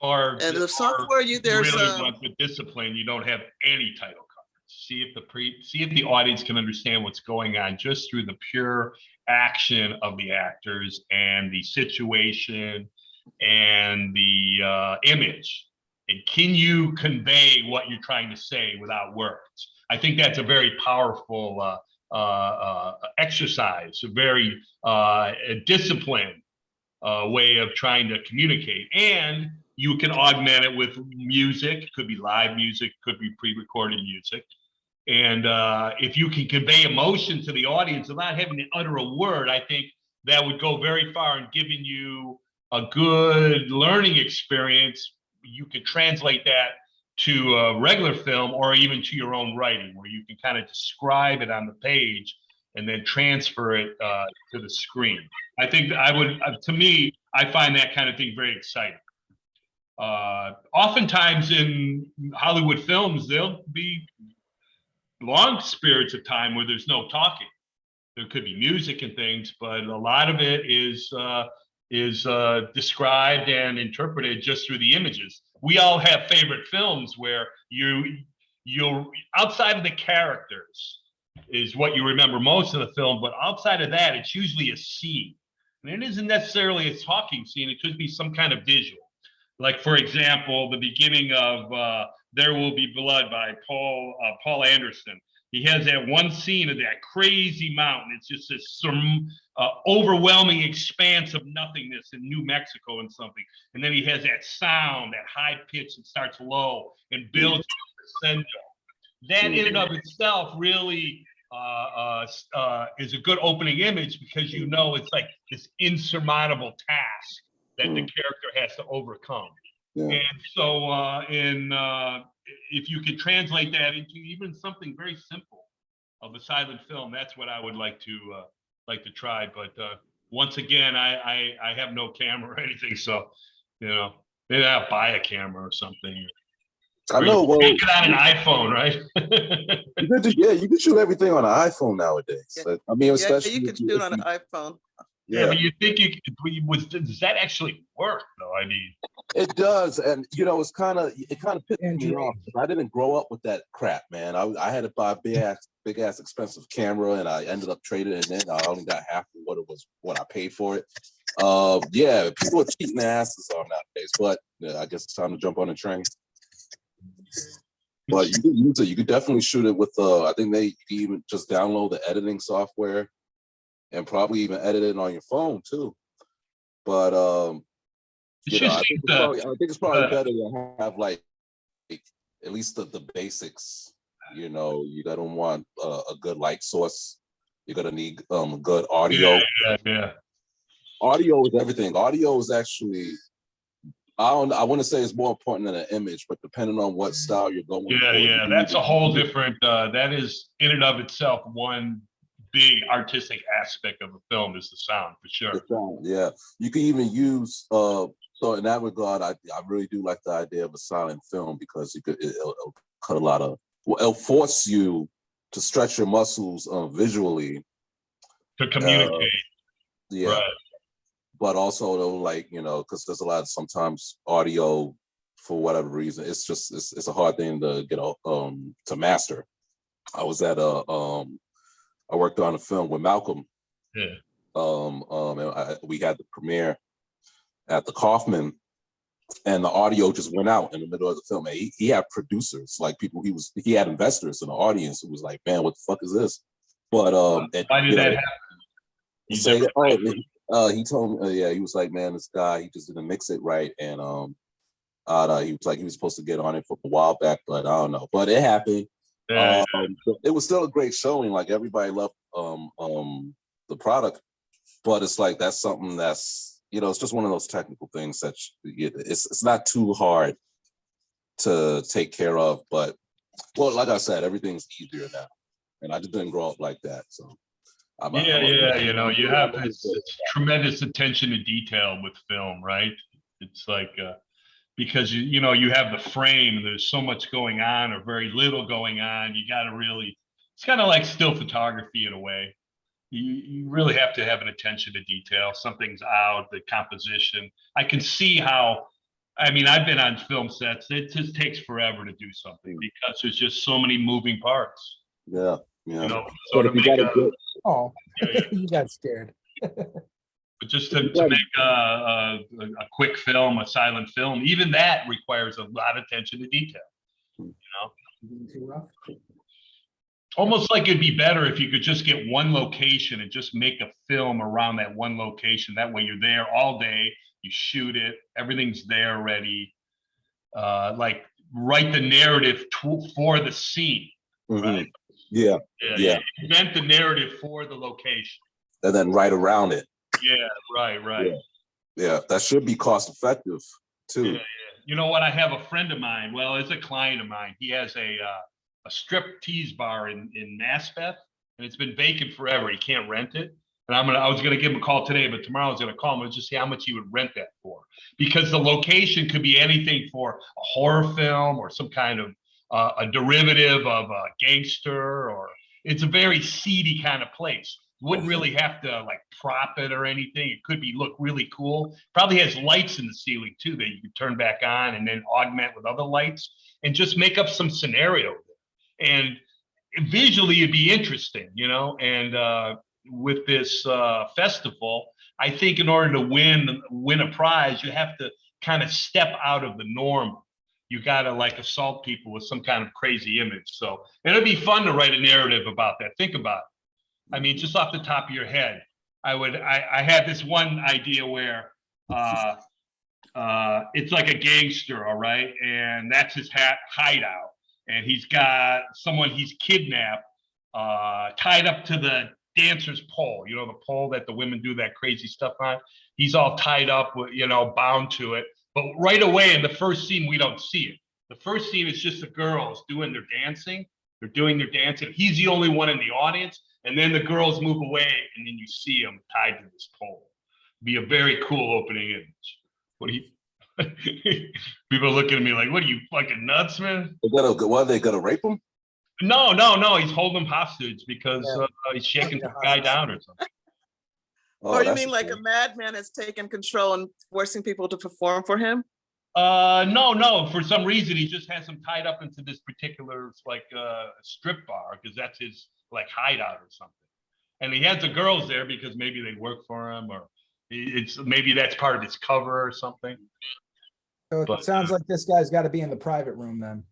or and the software there's really want the discipline, you don't have any title cards. See if the audience can understand what's going on just through the pure action of the actors and the situation and the image. And can you convey what you're trying to say without words? I think that's a very powerful exercise, a very disciplined way of trying to communicate. And you can augment it with music. It could be live music, could be pre-recorded music. And if you can convey emotion to the audience without having to utter a word, I think that would go very far in giving you a good learning experience. You could translate that to a regular film or even to your own writing, where you can kind of describe it on the page and then transfer it to the screen. I think I would, to me, I find that kind of thing very exciting. Oftentimes in Hollywood films, there'll be long periods of time where there's no talking. There could be music and things, but a lot of it is described and interpreted just through the images. We all have favorite films where you're outside of the characters is what you remember most of the film, but outside of that, it's usually a scene. And it isn't necessarily a talking scene, it could be some kind of visual. Like, for example, the beginning of There Will Be Blood by Paul Anderson. He has that one scene of that crazy mountain. It's just this overwhelming expanse of nothingness in New Mexico and something. And then he has that sound, that high pitch that starts low and builds to crescendo. That in and of itself really is a good opening image, because you know it's like this insurmountable task that the character has to overcome. And so if you could translate that into even something very simple of a silent film, that's what I would like to try. But once again, I have no camera or anything, so maybe I'll buy a camera or something. I know. Well, make it on an iPhone, right? You can shoot everything on an iPhone nowadays. Yeah. I mean, Yeah, especially you can shoot on an iPhone. Yeah, but you think does that actually work though? I mean, it does, and it kind of pissed me off. I didn't grow up with that crap, man. I had to buy a big ass expensive camera, and I ended up trading it in. I only got half of what I paid for it. Yeah, people are cheating their asses off nowadays, but I guess it's time to jump on the train. But you can use it. You could definitely shoot it with. I think you can even just download the editing software, and probably even edit it on your phone too. But I think it's probably better to have like at least the basics. You don't want a good light source. You're gonna need good audio. Yeah. Audio is everything. Audio is actually. I want to say it's more important than an image, but depending on what style you're going for. Yeah. That's a whole different. That is in and of itself one big artistic aspect of a film is the sound, for sure. The sound, yeah. You can even use. So in that regard, I really do like the idea of a silent film, because it'll cut a lot of. Well, it'll force you to stretch your muscles visually to communicate. Yeah. Right. But also though, because there's a lot of sometimes audio, for whatever reason, it's a hard thing to get to master. I was at I worked on a film with Malcolm. Yeah. And we had the premiere at the Kaufman, and the audio just went out in the middle of the film. And he had producers, like people. He had investors in the audience who was like, "Man, what the fuck is this?" But why did that happen? He told me, he was like, "Man, this guy, he just didn't mix it right," and he was like, he was supposed to get on it for a while back, but I don't know. But it happened. Yeah. It was still a great showing. Like everybody loved the product, but it's like that's something that's it's just one of those technical things that it's not too hard to take care of. But like I said, everything's easier now, and I just didn't grow up like that, so. You have this tremendous attention to detail with film, right? It's like because you have the frame and there's so much going on or very little going on. You got to really, it's kind of like still photography in a way. You really have to have an attention to detail. Something's out, the composition. I can see how. I mean, I've been on film sets. It just takes forever to do something because there's just so many moving parts. Yeah. So to make you got scared. But just to make a quick film, a silent film, even that requires a lot of attention to detail. Almost like it'd be better if you could just get one location and just make a film around that one location. That way you're there all day, you shoot it, everything's there already. Like write the narrative for the scene, right? Yeah. Invent the narrative for the location. And then write around it. Yeah, right. Yeah, that should be cost effective too. Yeah. You know what? I have a friend of mine. Well, it's a client of mine. He has a strip tease bar in Maspeth, and it's been vacant forever. He can't rent it. And I was gonna give him a call today, but tomorrow I was gonna call him and just see how much he would rent that for. Because the location could be anything for a horror film or some kind of a derivative of a gangster, or it's a very seedy kind of place. Wouldn't really have to like prop it or anything. It could look really cool. Probably has lights in the ceiling too that you could turn back on and then augment with other lights and just make up some scenario. And visually it'd be interesting, and with this festival, I think in order to win a prize, you have to kind of step out of the norm. you gotta like assault people with some kind of crazy image. So it'd be fun to write a narrative about that. Think about it. I mean, just off the top of your head, I had this one idea where it's like a gangster, all right, and that's his hideout, and he's got someone he's kidnapped, tied up to the dancer's pole, you know, the pole that the women do that crazy stuff on. He's all tied up, you know, bound to it. But right away in the first scene, we don't see it. The first scene is just the girls doing their dancing. They're doing their dancing. He's the only one in the audience. And then the girls move away, and then you see him tied to this pole. Be a very cool opening image. What do you? People are looking at me like, "What are you fucking nuts, man?" Why they gonna rape him? No. He's holding him hostage because he's shaking the guy down or something. Oh, Or you mean like a madman has taken control and forcing people to perform for him? No. For some reason, he just has him tied up into this particular like strip bar because that's his like hideout or something. And he has the girls there because maybe they work for him, or it's maybe that's part of his cover or something. So it sounds like this guy's got to be in the private room then.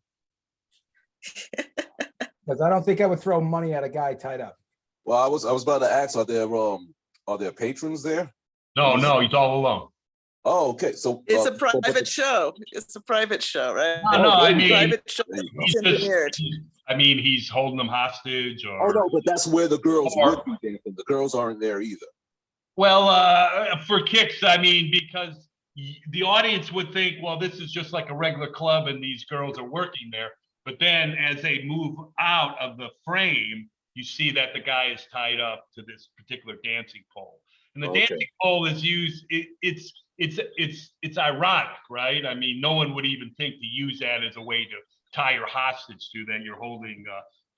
Because I don't think I would throw money at a guy tied up. Well, I was about to ask, are there patrons there? No, he's all alone. Oh, okay. So It's a private show. It's a private show, right? No, I mean, private show. I mean, he's holding them hostage, or. Oh no, but that's where the girls would be dancing. The girls aren't there either. Well, for kicks, I mean, because the audience would think, well, this is just like a regular club, and these girls are working there. But then, as they move out of the frame, you see that the guy is tied up to this particular dancing pole, and the dancing pole is used. It's ironic, right? I mean, no one would even think to use that as a way to tie your hostage to that you're holding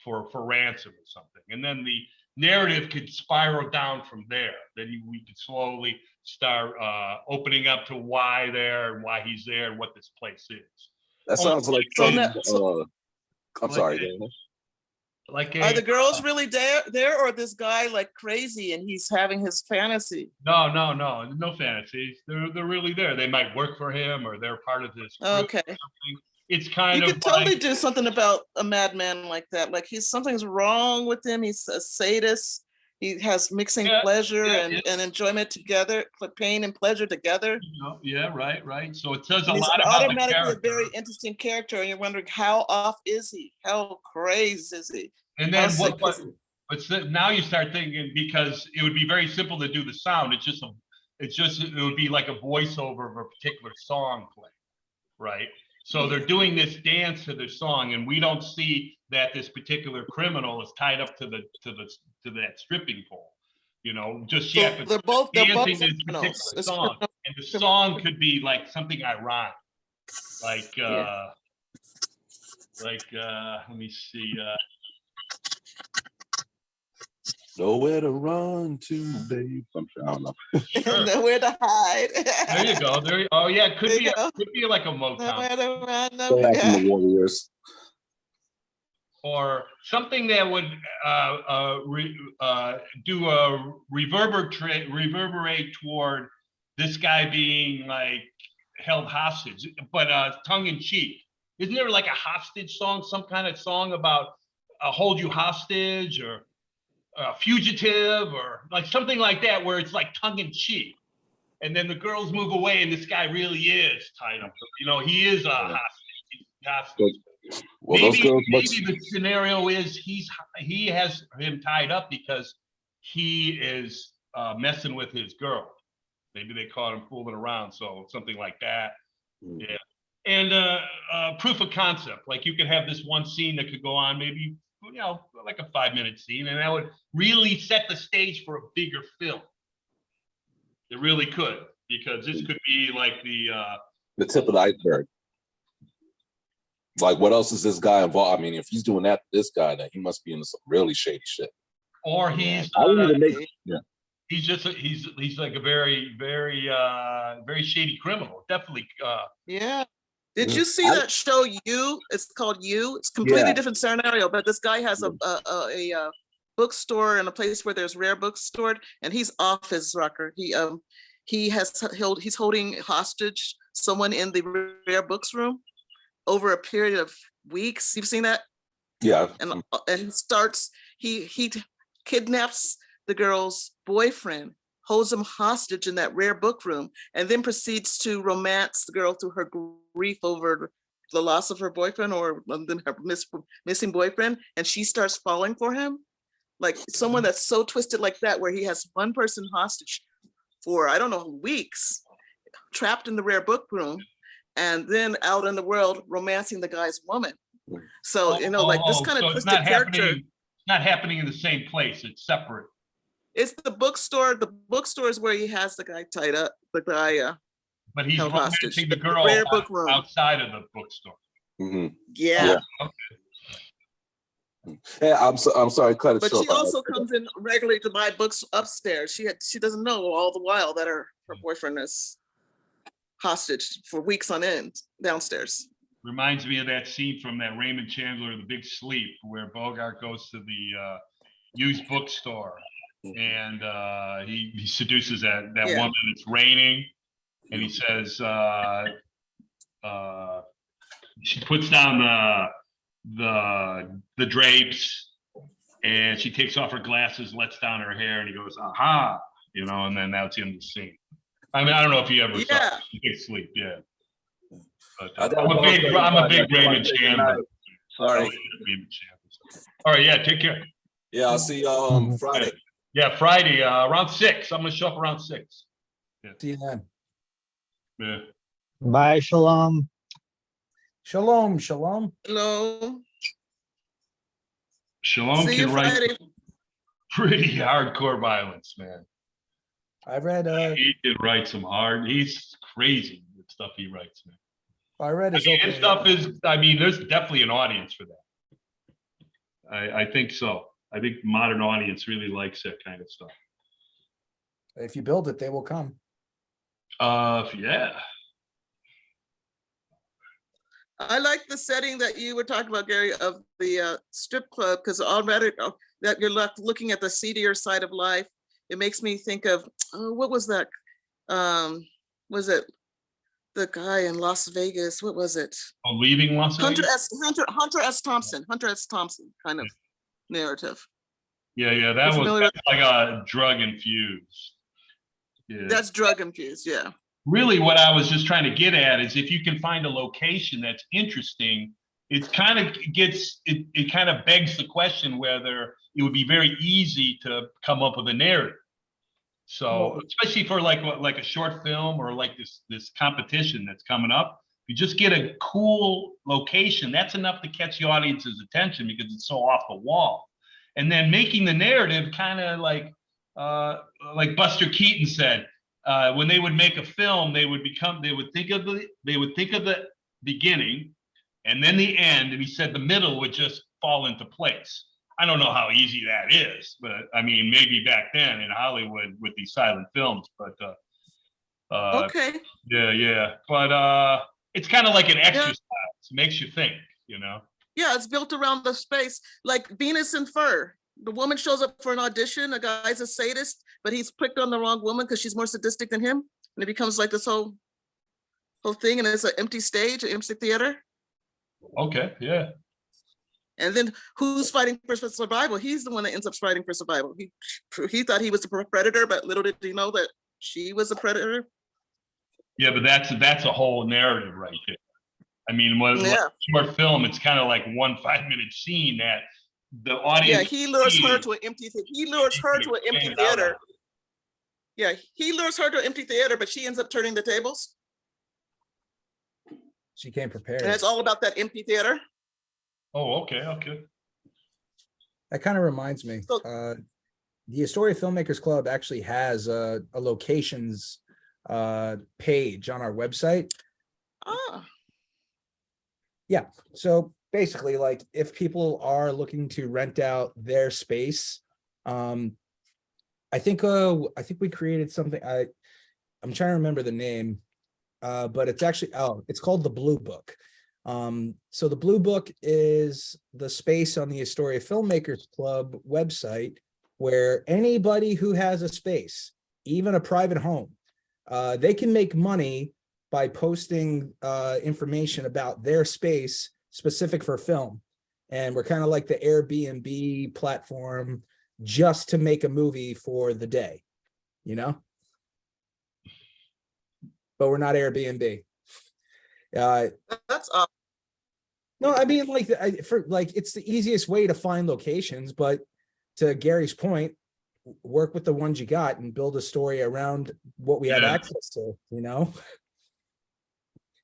for ransom or something. And then the narrative could spiral down from there. Then we could slowly start opening up to why there and why he's there and what this place is. That sounds like I'm sorry. Are the girls really there, or this guy like crazy and he's having his fantasy? No fantasies. They're really there. They might work for him, or they're part of this group. Okay. It's kind you of could totally do something about a madman like that. Like something's wrong with him. He's a sadist. He has mixing pleasure and enjoyment together, pain and pleasure together. Yeah, right. So it says a He's lot about the character. automatically a very interesting character, and you're wondering how off is he? How crazy is he? And then but now you start thinking, because it would be very simple to do the sound. It would be like a voiceover of a particular song play, right? So they're doing this dance to their song, and we don't see that this particular criminal is tied up to that stripping pole, you know, just yet. So they're both dancing this particular song, and the song could be like something ironic, like let me see. Nowhere to run to, babe. I don't know. Sure. Nowhere to hide. There you go. Oh yeah, it could be like a Motown. Nowhere to run. The Warriors. Or something that would do a reverberate toward this guy being like held hostage, but tongue in cheek. Isn't there like a hostage song, some kind of song about hold you hostage, or fugitive, or like something like that, where it's like tongue in cheek, and then the girls move away, and this guy really is tied up. You know, he is a hostage. Well, maybe the scenario is he has him tied up because he is messing with his girl. Maybe they caught him fooling around, so something like that. Yeah. And proof of concept, like you could have this one scene that could go on maybe, you know, like a 5-minute scene, and that would really set the stage for a bigger film. It really could, because this could be like the tip of the iceberg. Like, what else is this guy involved? I mean, if he's doing that to this guy, then he must be into some really shady shit. Or he's he's like a very, very, very shady criminal. Definitely. Yeah. Did you see that show You? It's called You. It's completely different scenario, but this guy has a bookstore and a place where there's rare books stored, and he's off his rocker. He's holding hostage someone in the rare books room, over a period of weeks. You've seen that? Yeah. And he kidnaps the girl's boyfriend, holds him hostage in that rare book room, and then proceeds to romance the girl through her grief over the loss of her boyfriend, or then her missing boyfriend, and she starts falling for him. Like someone that's so twisted like that, where he has one person hostage for, I don't know, weeks, trapped in the rare book room, and then out in the world romancing the guy's woman. So, you know, like this kind of twisted character. It's not happening in the same place. It's separate. It's the bookstore. The bookstore is where he has the guy tied up, the guy But he's held hostage. romancing the girl rare book room. outside of the bookstore. Mhm. Yeah. Hey, I'm sorry, cut it But short. she also comes in regularly to buy books upstairs. She doesn't know all the while that her boyfriend is hostage for weeks on end downstairs. Reminds me of that scene from that Raymond Chandler, The Big Sleep, where Bogart goes to the used bookstore and he seduces that woman. It's raining, and he says she puts down the drapes, and she takes off her glasses, lets down her hair, and he goes, "Aha!" You know, and then that's the end of the scene. I mean, I don't know if you ever saw Big Sleep, yeah. But I'm a big Raymond Chandler. Sorry. All right, yeah, take care. Yeah, I'll see you Friday. Yeah, Friday around 6. I'm gonna show up around 6. Yeah. See you then. Yeah. Bye, shalom. Shalom, shalom. Hello. Shalom See you can write Friday. pretty hardcore violence, man. I read He can write some hard. He's crazy with stuff he writes, man. I read his His stuff is. I mean, there's definitely an audience for that. I think so. I think modern audience really likes that kind of stuff. If you build it, they will come. I Yeah. like the setting that you were talking about, Gary, of the strip club, because already that you're looking at the seedier side of life. It makes me think of, what was that? Was it the guy in Las Vegas? What was it? Oh, leaving Las Vegas. Hunter S. Thompson kind of narrative. Yeah. That's like a drug infused. Yeah. That's drug infused. Yeah. Really, what I was just trying to get at is if you can find a location that's interesting, it kind of it kind of begs the question whether it would be very easy to come up with a narrative. So, especially for like a short film or like this competition that's coming up, you just get a cool location. That's enough to catch the audience's attention because it's so off the wall. And then making the narrative kind of like Buster Keaton said, when they would make a film, they would think of the beginning and then the end, and he said the middle would just fall into place. I don't know how easy that is, but I mean, maybe back then in Hollywood with these silent films, but Okay. yeah. But it's kind of like an exercise. It makes you think, you know. Yeah, it's built around the space, like Venus and Fur. The woman shows up for an audition. A guy's a sadist, but he's pricked on the wrong woman because she's more sadistic than him, and it becomes like this whole thing. And it's an empty stage, an empty theater. Okay, yeah. And then who's fighting for survival? He's the one that ends up fighting for survival. He thought he was a predator, but little did he know that she was a predator. Yeah, but that's a whole narrative right there. I mean, short film, it's kind of like 1 5-minute scene that the audience. Yeah, he lures her to an empty. He lures her to an empty theater. Yeah, he lures her to an empty theater, but she ends up turning the tables. She came prepared. And it's all about that empty theater. Oh, okay. That kind of reminds me. The Astoria Filmmakers Club actually has a locations page on our website. Yeah. So basically, like if people are looking to rent out their space, I think we created something. I'm trying to remember the name, but it's actually it's called the Blue Book. So the Blue Book is the space on the Astoria Filmmakers Club website where anybody who has a space, even a private home, they can make money by posting information about their space specific for film. And we're kind of like the Airbnb platform just to make a movie for the day, you know? But we're not Airbnb. That's awesome. No, I mean, like, it's the easiest way to find locations, but to Gary's point, work with the ones you got and build a story around what we have access to, you know?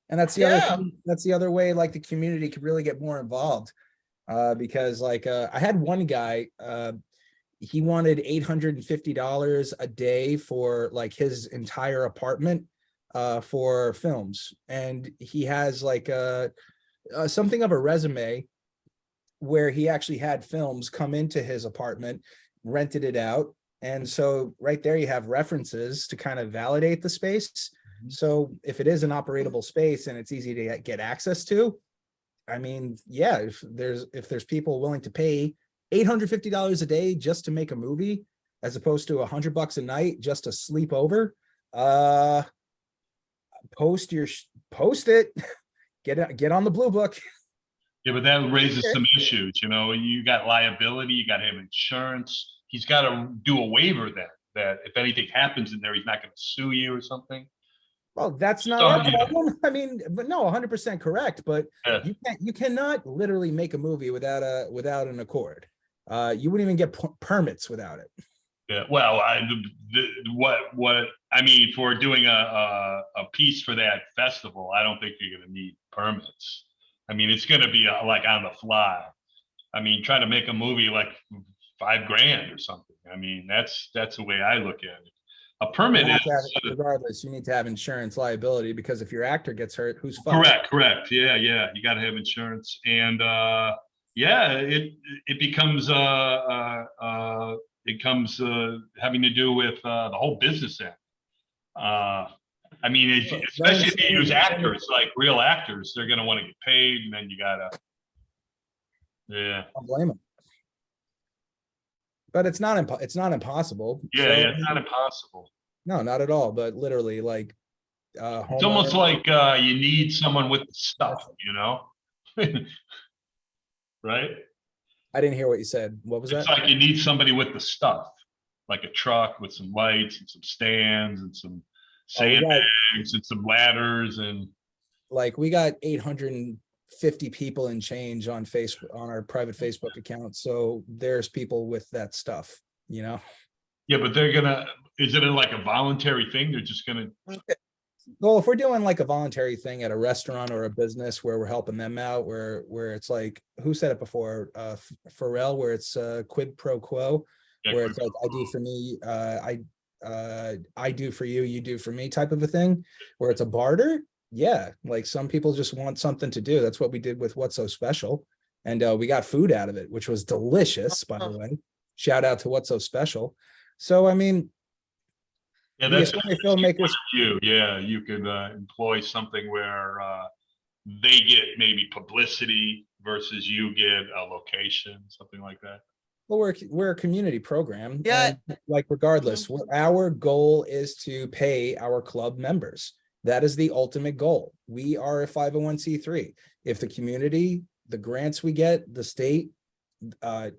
And that's the other thing, that's the other way, like, the community could really get more involved. Because like, I had one guy, he wanted $850 a day for like his entire apartment for films. And he has like something of a resume where he actually had films come into his apartment, rented it out. And so right there you have references to kind of validate the space. So if it is an operatable space and it's easy to get access to, I mean, yeah, if there's people willing to pay $850 a day just to make a movie, as opposed to $100 a night just to sleep over, post it, get on the blue book. Yeah, but that raises some issues. You know, you got liability, you got to have insurance. He's got to do a waiver that if anything happens in there, he's not going to sue you or something. Well, that's not our problem. I mean, but no, 100% correct. But you cannot literally make a movie without an accord. You wouldn't even get permits without it. Yeah. Well, what I mean, for doing a piece for that festival, I don't think you're going to need permits. I mean, it's going to be like on the fly. I mean, try to make a movie like $5,000 or something. I mean, that's the way I look at it. A permit is regardless. You need to have insurance liability, because if your actor gets hurt, who's fucked? Correct. Yeah. You got to have insurance, and it becomes having to do with the whole business end. I mean, especially if you use actors, like real actors, they're going to want to get paid, and then you gotta. Yeah. I'll blame them. But it's not impossible. Yeah, it's not impossible. No, not at all. But literally, like, it's almost like you need someone with the stuff, you know? Right? I didn't hear what you said. What was that? It's like you need somebody with the stuff, like a truck with some lights and some stands and some sandbags and some ladders, and like, we got 850 people and change on Facebook, on our private Facebook account. So there's people with that stuff, you know? Yeah, but is it like a voluntary thing? They're just gonna. Well, if we're doing like a voluntary thing at a restaurant or a business where we're helping them out, where it's like, who said it before? Pharrell, where it's quid pro quo, where it's like, I do for me, I do for you, you do for me type of a thing, where it's a barter. Yeah, like, some people just want something to do. That's what we did with What's So Special. And we got food out of it, which was delicious, by the way. Shout out to What's So Special. So, I mean, yeah, that's filmmakers. You could employ something where they get maybe publicity versus you get a location, something like that. Well, we're a community program. Yeah. And, like, regardless, our goal is to pay our club members. That is the ultimate goal. We are a 501c3. If the community, the grants we get, the state,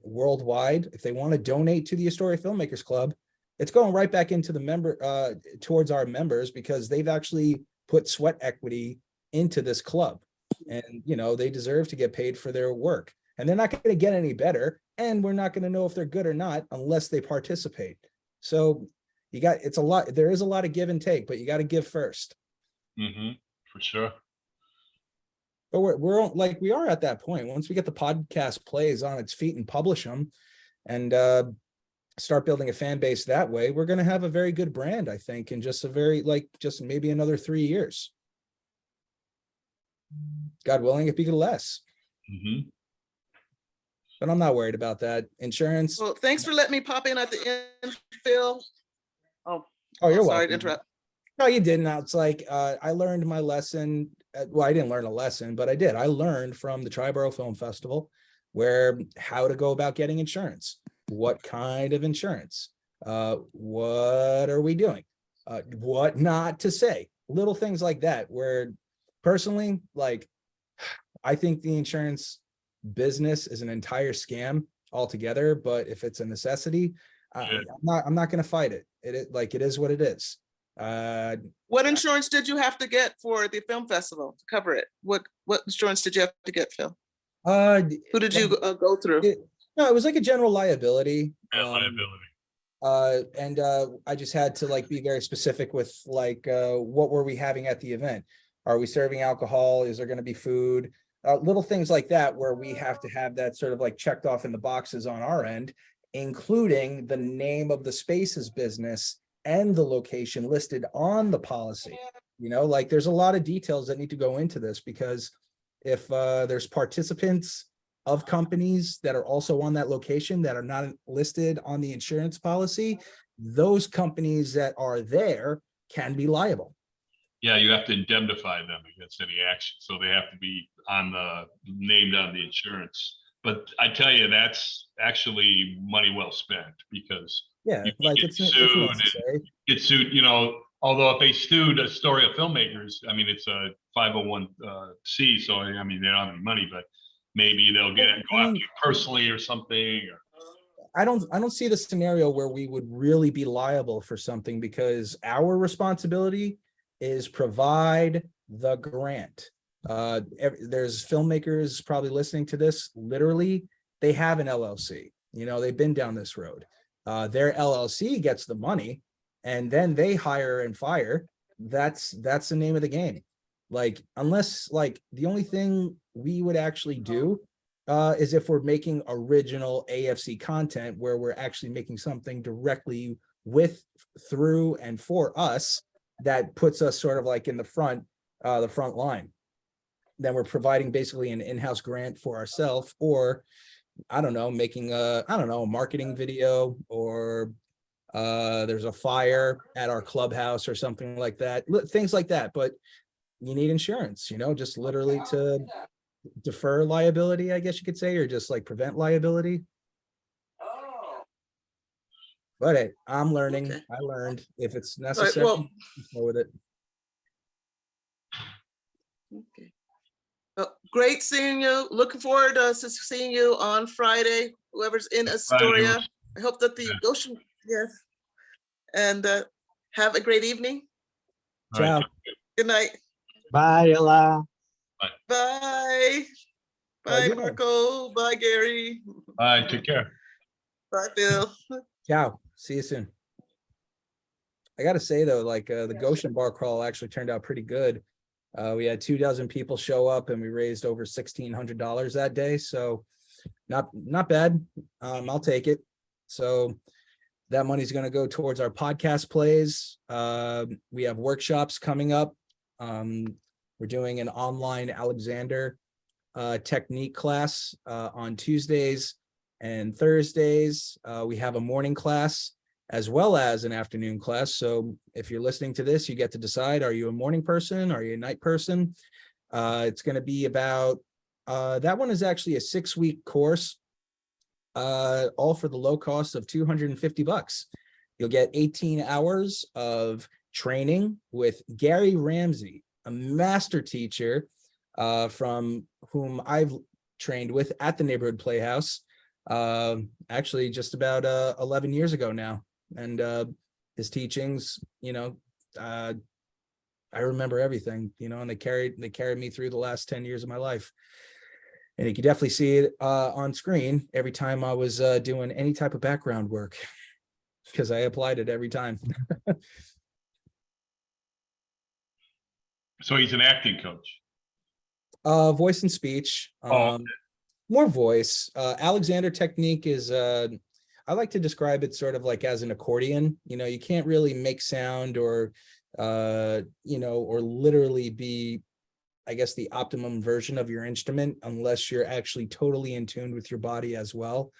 worldwide, if they want to donate to the Astoria Filmmakers Club, it's going right back into the member, towards our members, because they've actually put sweat equity into this club, and, you know, they deserve to get paid for their work, and they're not going to get any better. And we're not going to know if they're good or not unless they participate. So there is a lot of give and take, but you got to give first. Mm-hmm, for sure. But we're like, we are at that point. Once we get the podcast plays on its feet and publish them, and start building a fan base that way, we're going to have a very good brand, I think, in just just maybe another 3 years. God willing, it be less. Mm-hmm. But I'm not worried about that. Insurance. Well, thanks for letting me pop in at the end, Phil. Oh, you're welcome. Sorry to interrupt. No, you didn't. It's like, I learned my lesson. Well, I didn't learn a lesson, but I did. I learned from the Triborough Film Festival how to go about getting insurance. What kind of insurance? What are we doing? What not to say? little things like that, where personally, like, I think the insurance business is an entire scam altogether, but if it's a necessity, Yeah. I'm not going to fight it. It is what it is. What insurance did you have to get for the film festival to cover it? What insurance did you have to get, Phil? Who did you go through? No, it was like a general liability. Liability. And I just had to like be very specific with like what were we having at the event? Are we serving alcohol? Is there going to be food? Little things like that, where we have to have that sort of like checked off in the boxes on our end, including the name of the spaces business and the location listed on the policy. You know, like there's a lot of details that need to go into this, because if there's participants of companies that are also on that location that are not listed on the insurance policy, those companies that are there can be liable. Yeah, you have to indemnify them against any action, so they have to be named on the insurance. But I tell you, that's actually money well spent, because Yeah, you like get it's sued, necessary. get sued, you know, although if they sued Astoria Filmmakers, I mean, it's a 501c, so I mean, they don't have any money, but maybe they'll go after you personally or something. I don't see the scenario where we would really be liable for something, because our responsibility is provide the grant. There's filmmakers probably listening to this. Literally, they have an LLC. You know, they've been down this road. Their LLC gets the money, and then they hire and fire. That's the name of the game. Like, unless like the only thing we would actually do is if we're making original AFC content, where we're actually making something directly with, through, and for us, that puts us sort of like in the front line. Then we're providing basically an in-house grant for ourselves, or I don't know, making a marketing video, or there's a fire at our clubhouse or something like that, things like that. But you need insurance, you know, just literally to defer liability, I guess you could say, or just like prevent liability. But hey, I'm learning. Okay. I learned if it's All right, necessary, well, go with it. okay. Great seeing you. Looking forward to seeing you on Friday, whoever's in Astoria. I hope that the Goshen, yes. And have a great evening. All right. Ciao. Good night. Bye, Ella. Bye. Bye, yeah. Marco. Bye, Gary. Bye, take care. Bye, Phil. Ciao. See you soon. I gotta say though, like the Goshen bar crawl actually turned out pretty good. We had 24 people show up, and we raised over $1,600 that day. So not bad. I'll take it. So that money's going to go towards our podcast plays. We have workshops coming up. We're doing an online Alexander technique class on Tuesdays and Thursdays. We have a morning class as well as an afternoon class. So if you're listening to this, you get to decide, are you a morning person? Are you a night person? It's going to be about, that one is actually a 6-week course, all for the low cost of $250. You'll get 18 hours of training with Gary Ramsey, a master teacher from whom I've trained with at the Neighborhood Playhouse, actually just about 11 years ago now. And his teachings, you know, I remember everything, you know, and they carried me through the last 10 years of my life. And you can definitely see it on screen every time I was doing any type of background work, because I applied it every time. So he's an acting coach. Voice and speech, more voice. Alexander technique is, I like to describe it sort of like as an accordion. You know, you can't really make sound or, you know, or literally be, I guess, the optimum version of your instrument unless you're actually totally in tune with your body as well.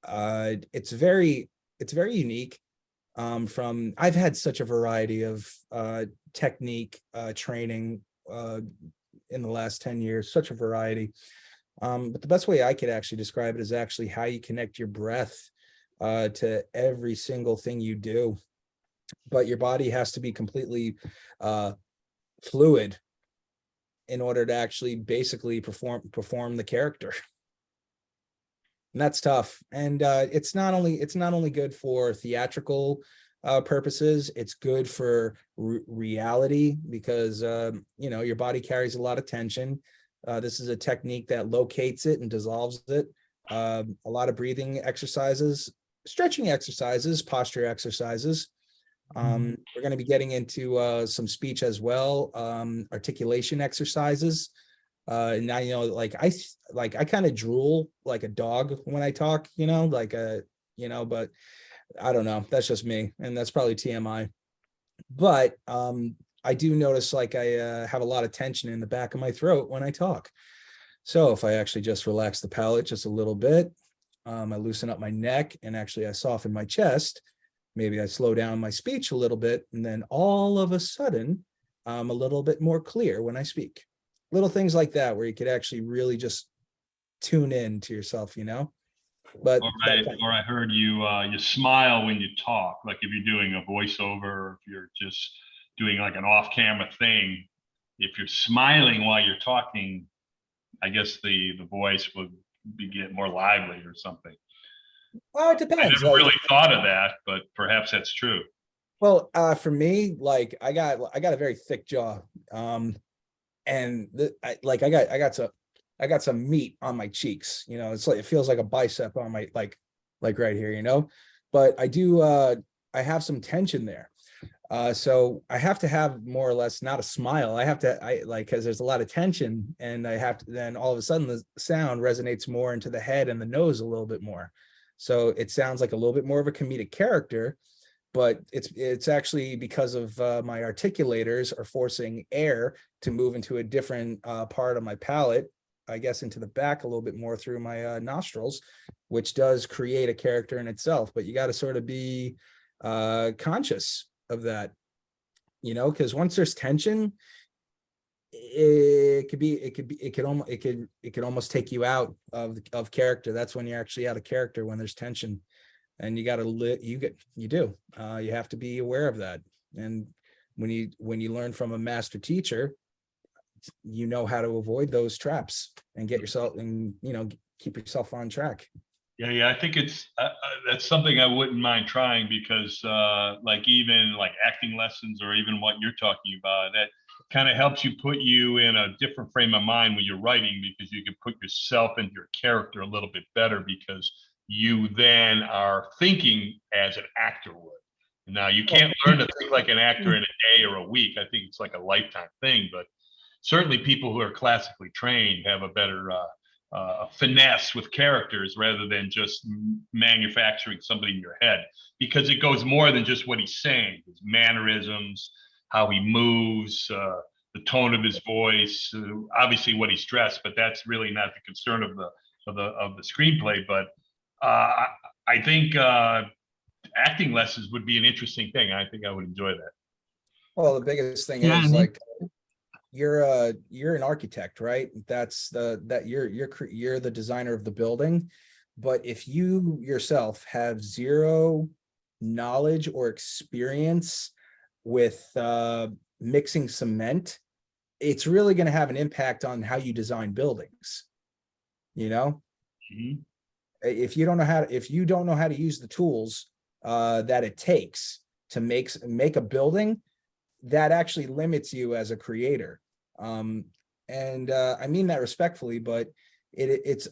It's very unique. I've had such a variety of technique training in the last 10 years, such a variety. But the best way I could actually describe it is actually how you connect your breath to every single thing you do. But your body has to be completely fluid in order to actually basically perform the character. And that's tough. And it's not only good for theatrical purposes, it's good for reality, because you know, your body carries a lot of tension. This is a technique that locates it and dissolves it. A lot of breathing exercises, stretching exercises, posture exercises. We're going to be getting into some speech as well, articulation exercises. And now, you know, like I kind of drool like a dog when I talk, you know, like you know, but I don't know, that's just me, and that's probably TMI. But I do notice like I have a lot of tension in the back of my throat when I talk. So if I actually just relax the palate just a little bit, I loosen up my neck, and actually I soften my chest, maybe I slow down my speech a little bit, and then all of a sudden I'm a little bit more clear when I speak. Little things like that, where you could actually really just tune in to yourself, you know. But Or I heard you you smile when you talk, like if you're doing a voiceover, or if you're just doing like an off-camera thing. If you're smiling while you're talking, I guess the voice would get more lively or something. well, it I depends. never Like, really thought of that, but perhaps that's true. well, for me, like I got a very thick jaw, and I got some meat on my cheeks. You know, it's like, it feels like a bicep on my like right here. You know, but I have some tension there. So I have to have more or less not a smile. I like, because there's a lot of tension, and I have to, then all of a sudden the sound resonates more into the head and the nose a little bit more. So it sounds like a little bit more of a comedic character, but it's actually because of my articulators are forcing air to move into a different part of my palate, I guess into the back a little bit more through my nostrils, which does create a character in itself. But you got to sort of be conscious of that, you know, because once there's tension, it could almost take you out of character. That's when you're actually out of character, when there's tension. And you got to you have to be aware of that. And when you learn from a master teacher, you know how to avoid those traps and get yourself, and you know, keep yourself on track. Yeah, I think it's that's something I wouldn't mind trying, because like even like acting lessons, or even what you're talking about, that kind of helps you put you in a different frame of mind when you're writing, because you can put yourself into your character a little bit better, because you then are thinking as an actor would. Now, you can't learn to think like an actor in a day or a week. I think it's like a lifetime thing, but certainly people who are classically trained have a better finesse with characters, rather than just manufacturing somebody in your head, because it goes more than just what he's saying, his mannerisms, how he moves, the tone of his voice, obviously what he's dressed, but that's really not the concern of the screenplay. But I think acting lessons would be an interesting thing. I think I would enjoy that. Well, the biggest thing Yeah, is, and like, you're an architect, right? You're the designer of the building. But if you yourself have zero knowledge or experience with mixing cement, it's really going to have an impact on how you design buildings. You know, Mhm. if you don't know how to use the tools that it takes to make a building, that actually limits you as a creator. And I mean that respectfully, but it's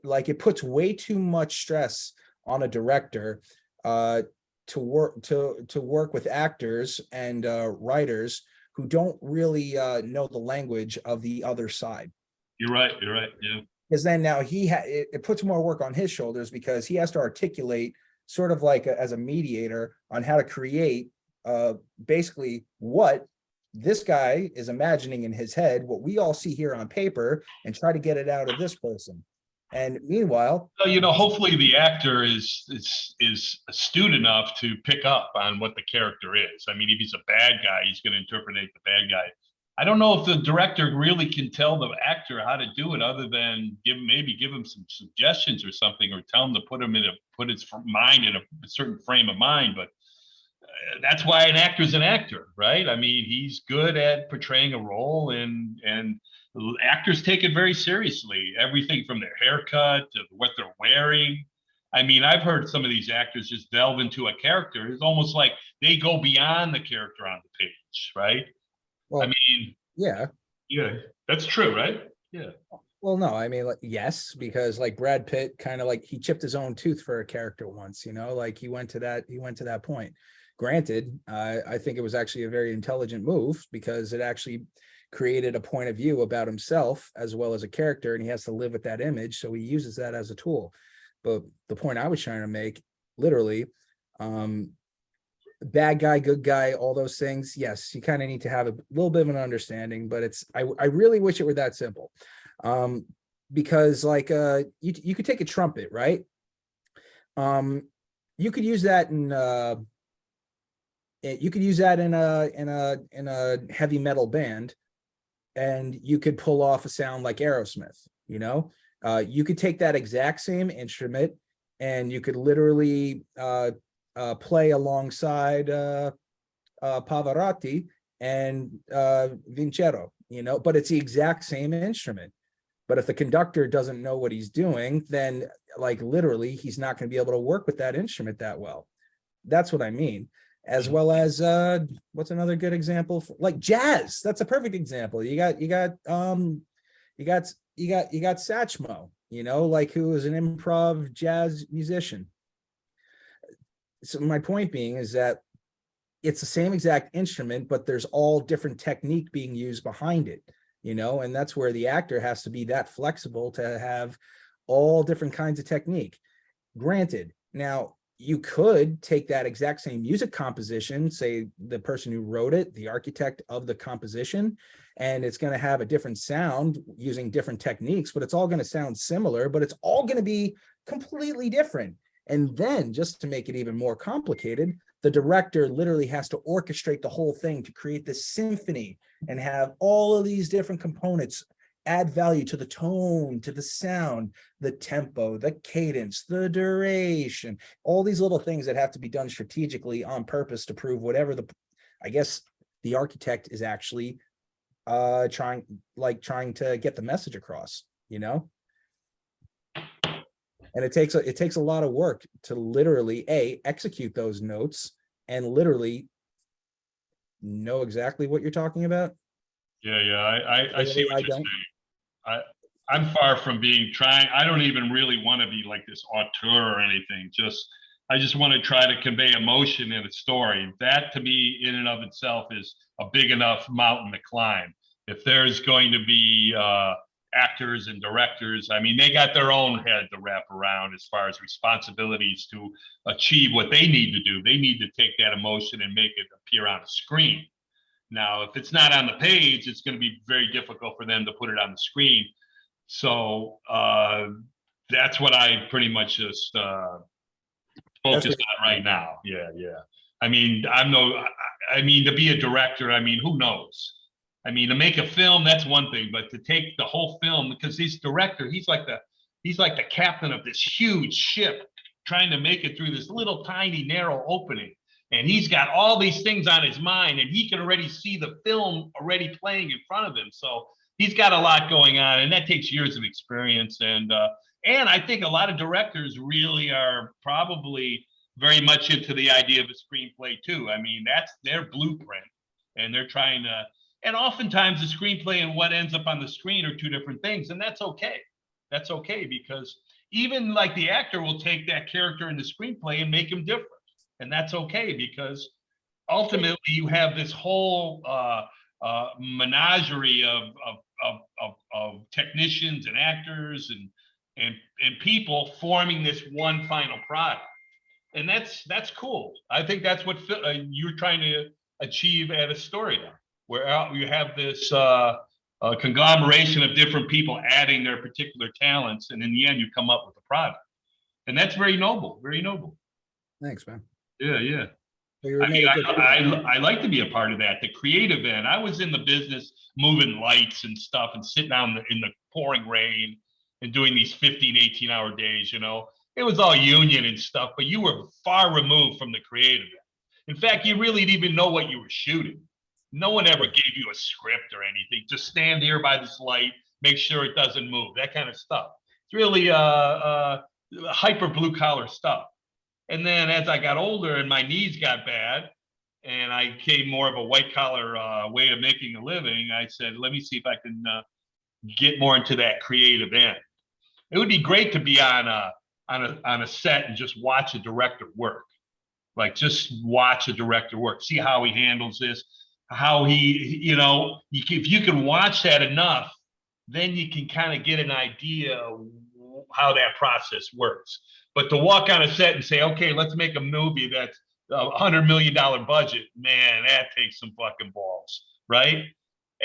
like, it puts way too much stress on a director to work with actors and writers who don't really know the language of the other side. You're right. Yeah. Because then now it puts more work on his shoulders, because he has to articulate sort of like as a mediator on how to create basically what this guy is imagining in his head, what we all see here on paper, and try to get it out of this person. And meanwhile, So, you know, hopefully the actor is astute enough to pick up on what the character is. I mean, if he's a bad guy, he's going to interpret the bad guy. I don't know if the director really can tell the actor how to do it, other than give him some suggestions or something, or tell him to put his mind in a certain frame of mind. But that's why an actor's an actor, right? I mean, he's good at portraying a role, and actors take it very seriously. Everything from their haircut to what they're wearing. I mean, I've heard some of these actors just delve into a character. It's almost like they go beyond the character on the page, right? Well, I mean, yeah. yeah, that's true, right? Yeah. Well, no, I mean, like, yes, because like Brad Pitt kind of like he chipped his own tooth for a character once, like he went to that point. Granted, I think it was actually a very intelligent move because it actually created a point of view about himself as well as a character, and he has to live with that image. So he uses that as a tool. But the point I was trying to make, literally, bad guy, good guy, all those things. Yes, you kind of need to have a little bit of an understanding, but I really wish it were that simple. Because like you could take a trumpet, right? You could use that in a heavy metal band, and you could pull off a sound like Aerosmith. You could take that exact same instrument and you could literally play alongside Pavarotti and Vincero, but it's the exact same instrument. But if the conductor doesn't know what he's doing, then like literally he's not going to be able to work with that instrument that well. That's what I mean. As well as what's another good example? Like jazz. That's a perfect example. You got Satchmo, like who is an improv jazz musician. So my point being is that it's the same exact instrument, but there's all different technique being used behind it, and that's where the actor has to be that flexible to have all different kinds of technique. Granted, now you could take that exact same music composition, say the person who wrote it, the architect of the composition, and it's going to have a different sound using different techniques, but it's all going to sound similar, but it's all going to be completely different. And then just to make it even more complicated, the director literally has to orchestrate the whole thing to create this symphony and have all of these different components add value to the tone, to the sound, the tempo, the cadence, the duration, all these little things that have to be done strategically on purpose to prove whatever the architect is actually trying to get the message across, And it takes a lot of work to literally execute those notes and literally know exactly what you're talking about. Yeah. I see what you're saying. I'm far from I don't even really want to be like this auteur or anything. I just want to try to convey emotion in a story. That to me in and of itself is a big enough mountain to climb. If there's going to be actors and directors, I mean, they got their own head to wrap around as far as responsibilities to achieve what they need to do. They need to take that emotion and make it appear on the screen. Now, if it's not on the page, it's going to be very difficult for them to put it on the screen. So that's what I pretty much just focus on right now. Yeah. I mean, to be a director, I mean, who knows? I mean, to make a film, that's one thing, but to take the whole film, because this director, he's like the captain of this huge ship trying to make it through this little tiny narrow opening. And he's got all these things on his mind, and he can already see the film already playing in front of him. So he's got a lot going on, and that takes years of experience. And I think a lot of directors really are probably very much into the idea of a screenplay too. I mean, that's their blueprint, and they're trying to. And oftentimes the screenplay and what ends up on the screen are two different things, and that's okay. That's okay, because even like the actor will take that character in the screenplay and make him different. And that's okay, because ultimately you have this whole menagerie of technicians and actors and people forming this one final product. And that's cool. I think that's what you're trying to achieve at Astoria, where you have this conglomeration of different people adding their particular talents, and in the end you come up with a product. And that's very noble, very noble. Thanks, man. Yeah. I like to be a part of that, the creative end. I was in the business moving lights and stuff and sitting out in the pouring rain and doing these 15, 18-hour days, It was all union and stuff, but you were far removed from the creative end. In fact, you really didn't even know what you were shooting. No one ever gave you a script or anything. Just stand here by this light, make sure it doesn't move, that kind of stuff. It's really hyper blue collar stuff. And then as I got older and my knees got bad and I came more of a white collar way of making a living, I said, let me see if I can get more into that creative end. It would be great to be on a set and just watch a director work. Like just watch a director work, see how he handles this, how he, if you can watch that enough, then you can kind of get an idea of how that process works. But to walk on a set and say, okay, let's make a movie that's $100 million budget, man, that takes some fucking balls, right?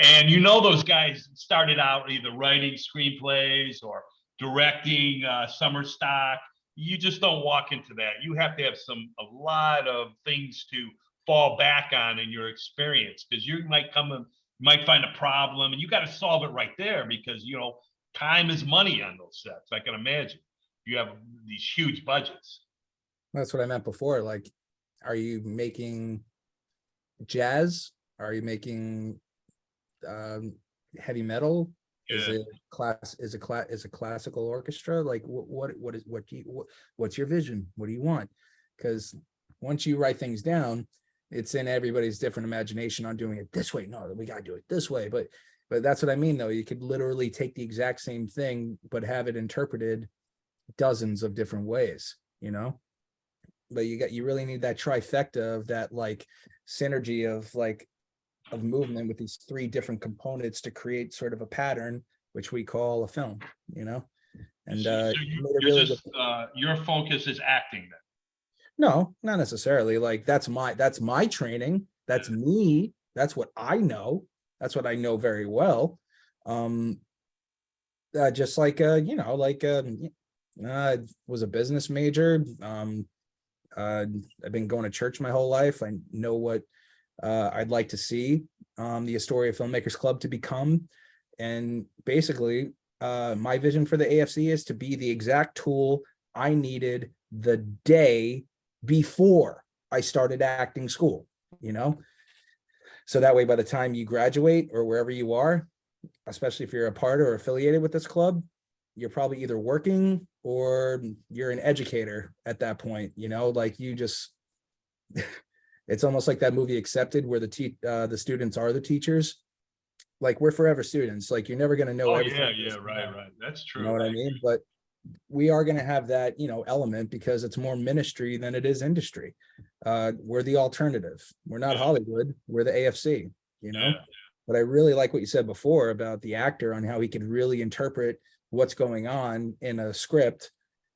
And those guys started out either writing screenplays or directing summer stock. You just don't walk into that. You have to have a lot of things to fall back on in your experience, because you might find a problem and you got to solve it right there, because time is money on those sets. I can imagine you have these huge budgets. That's what I meant before. Like, are you making jazz? Are you making heavy metal? Is it a classical orchestra? Like what's your vision? What do you want? Because once you write things down, it's in everybody's different imagination on doing it this way. No, we gotta do it this way. But that's what I mean, though. You could literally take the exact same thing, but have it interpreted dozens of different ways, But you really need that trifecta of that like synergy of movement with these three different components to create sort of a pattern, which we call a film, And so your focus is acting then? No, not necessarily. Like that's my training. That's me. That's what I know. That's what I know very well. Just like I was a business major. I've been going to church my whole life. I know what I'd like to see the Astoria Filmmakers Club to become. And basically, my vision for the AFC is to be the exact tool I needed the day before I started acting school, So that way, by the time you graduate or wherever you are, especially if you're a part or affiliated with this club, you're probably either working or you're an educator at that point, like you just, it's almost like that movie Accepted, where the students are the teachers. Like we're forever students. Like you're never going to know everything. Yeah, right. That's true. You know what I mean? But we are going to have that, element, because it's more ministry than it is industry. We're the alternative. We're not Hollywood. We're the AFC, Yeah. But I really like what you said before about the actor, on how he could really interpret what's going on in a script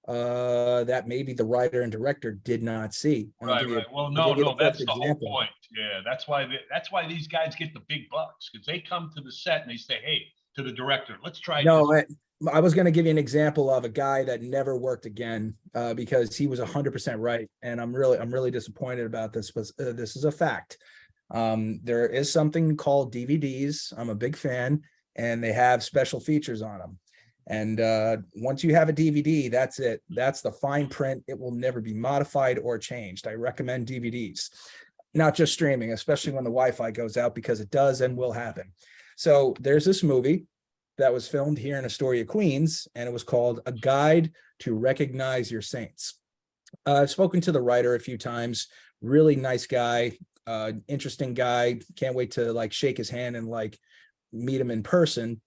that maybe the writer and director did not see. Right. Well, no, that's the whole point. Yeah, that's why these guys get the big bucks, because they come to the set and they say, hey, to the director, let's try this. I was going to give you an example of a guy that never worked again because he was 100% right, and I'm really disappointed about this, but this is a fact. There is something called DVDs. I'm a big fan, and they have special features on them. And once you have a DVD, that's it. That's the fine print. It will never be modified or changed. I recommend DVDs, not just streaming, especially when the Wi-Fi goes out, because it does and will happen. So there's this movie that was filmed here in Astoria, Queens, and it was called A Guide to Recognize Your Saints. I've spoken to the writer a few times. Really nice guy, interesting guy. Can't wait to shake his hand and meet him in person.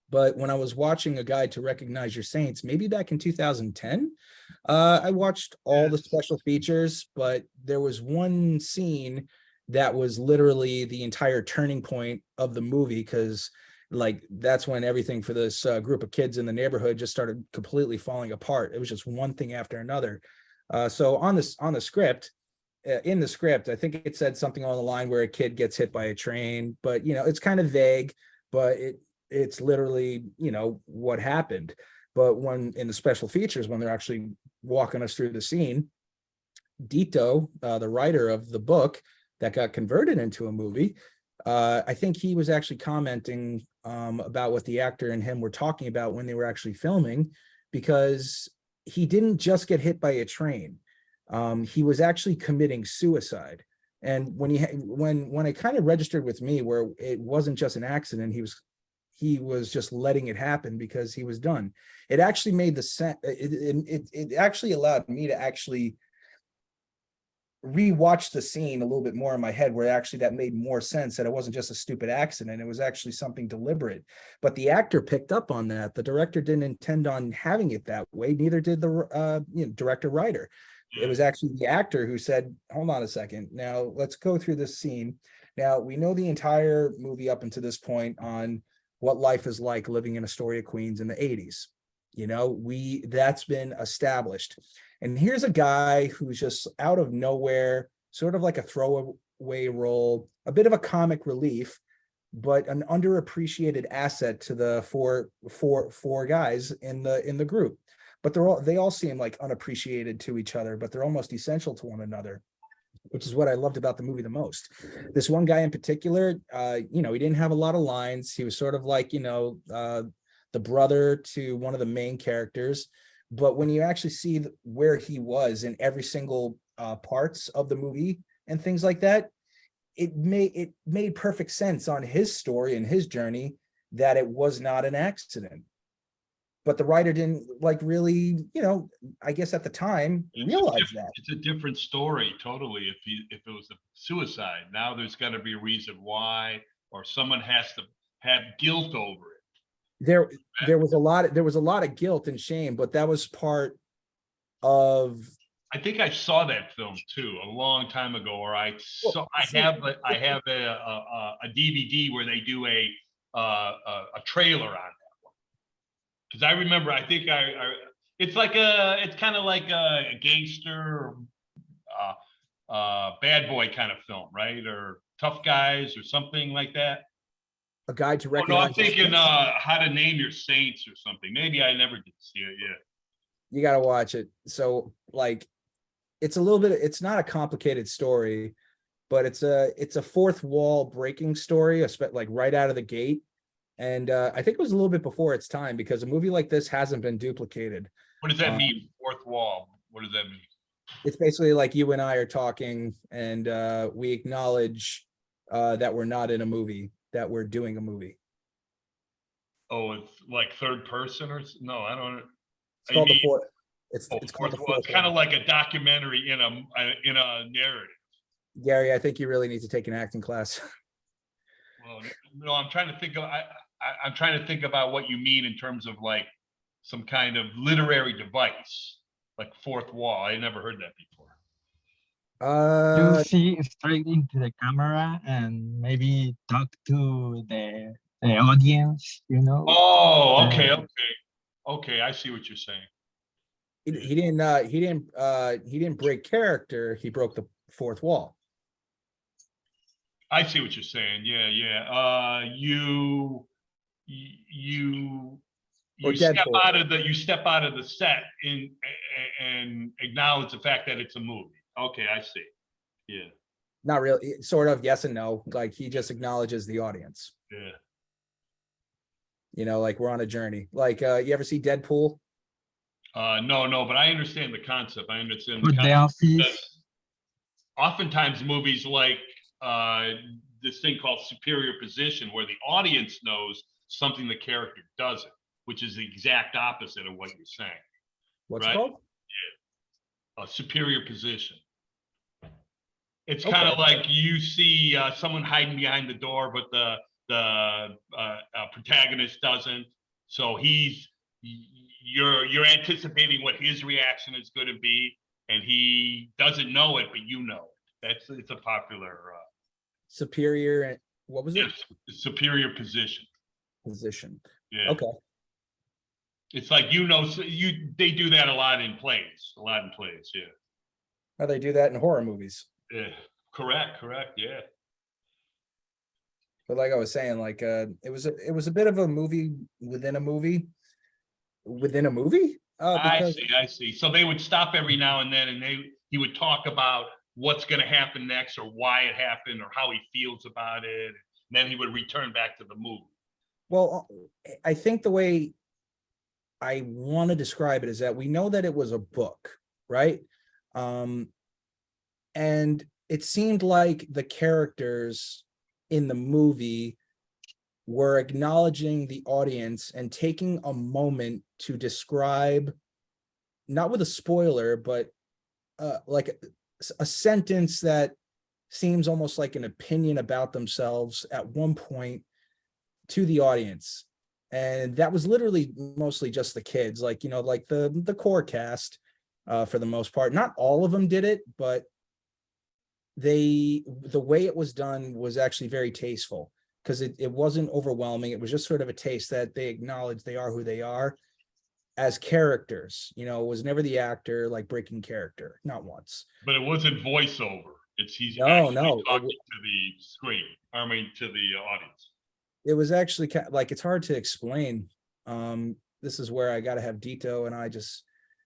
But when I was watching A Guide to Recognize Your Saints, maybe back in 2010, I watched all the special features, but there was one scene that was literally the entire turning point of the movie, because that's when everything for this group of kids in the neighborhood just started completely falling apart. It was just one thing after another. So in the script, I think it said something on the line where a kid gets hit by a train, but it's kind of vague, but it's literally, what happened. But when in the special features, when they're actually walking us through the scene, Dito, the writer of the book that got converted into a movie, I think he was actually commenting about what the actor and him were talking about when they were actually filming, because he didn't just get hit by a train. he was actually committing suicide. And when it kind of registered with me, where it wasn't just an accident, he was just letting it happen because he was done. It actually made the sense. It actually allowed me to actually rewatch the scene a little bit more in my head, where actually that made more sense, that it wasn't just a stupid accident, it was actually something deliberate. But the actor picked up on that. The director didn't intend on having it that way, neither did the director writer. It was actually the actor who said, hold on a second, now let's go through this scene. Now we know the entire movie up until this point on what life is like living in Astoria, Queens in the 80s. That's been established. And here's a guy who's just out of nowhere, sort of like a throwaway role, a bit of a comic relief, but an underappreciated asset to the four guys in the group. But they all seem like unappreciated to each other, but they're almost essential to one another, which is what I loved about the movie the most. This one guy in particular, he didn't have a lot of lines. He was sort of like, the brother to one of the main characters. But when you actually see where he was in every single parts of the movie and things like that, it made perfect sense on his story and his journey that it was not an accident. But the writer didn't really, I guess at the time realize that. It's a different story totally. If it was a suicide, now there's got to be a reason why, or someone has to have guilt over it. There was a lot of guilt and shame, but that was part of. I think I saw that film too a long time ago, or I have a DVD where they do a trailer on that one. Because I remember, I think it's kind of like a gangster, bad boy kind of film, right? Or Tough Guys or something like that. A guide to Oh, recognize. no, I'm thinking How to Name Your Saints or something. Maybe I never did see it. Yeah. You got to watch it. So it's a little bit, it's not a complicated story, but it's a fourth wall breaking story, like right out of the gate. And I think it was a little bit before its time, because a movie like this hasn't been duplicated. What does that mean? Fourth wall. What does that mean? It's basically like you and I are talking, and we acknowledge that we're not in a movie, that we're doing a movie. Oh, it's like third person or no? I don't. It's called the fourth. It's called the fourth. It's kind of like a documentary in a narrative. Gary, I think you really need to take an acting class. Well, no, I'm trying to think of. I'm trying to think about what you mean in terms of like some kind of literary device, like fourth wall. I never heard that before. You see straight into the camera and maybe talk to the audience, Oh, okay. I see what you're saying. He didn't break character. He broke the fourth wall. I see what you're saying. Yeah. You step out of the set and acknowledge the fact that it's a movie. Okay, I see. Yeah. Not really, sort of, yes and no. Like he just acknowledges the audience. Yeah. Like we're on a journey. Like you ever see Deadpool? No, but I understand the concept. Because oftentimes movies like this thing called superior position, where the audience knows something the character doesn't, which is the exact opposite of what you're saying. What's it called? Yeah. A superior position. It's kind of like you see someone hiding behind the door, but the protagonist doesn't. So you're anticipating what his reaction is going to be, and he doesn't know it, but you know it. It's a popular superior. What was it? Superior position. Yeah. Okay. It's like they do that a lot in plays. Yeah. How they do that in horror movies. Yeah. Correct. Yeah. But like I was saying, like it was a bit of a movie within a movie. I see. So they would stop every now and then, and he would talk about what's going to happen next, or why it happened, or how he feels about it. And then he would return back to the movie. Well, I think the way I want to describe it is that we know that it was a book, right? And it seemed like the characters in the movie were acknowledging the audience and taking a moment to describe, not with a spoiler, but like a sentence that seems almost like an opinion about themselves at one point to the audience. And that was literally mostly just the kids, like, you know, like the core cast, for the most part. Not all of them did it, but the way it was done was actually very tasteful, because it wasn't overwhelming. It was just sort of a taste that they acknowledge they are who they are as characters. You know, it was never the actor like breaking character, not once. But it wasn't voiceover. He's No, actually no, talking to the screen. I mean, to the audience. it was actually like, it's hard to explain. This is where I got to have Dito and I just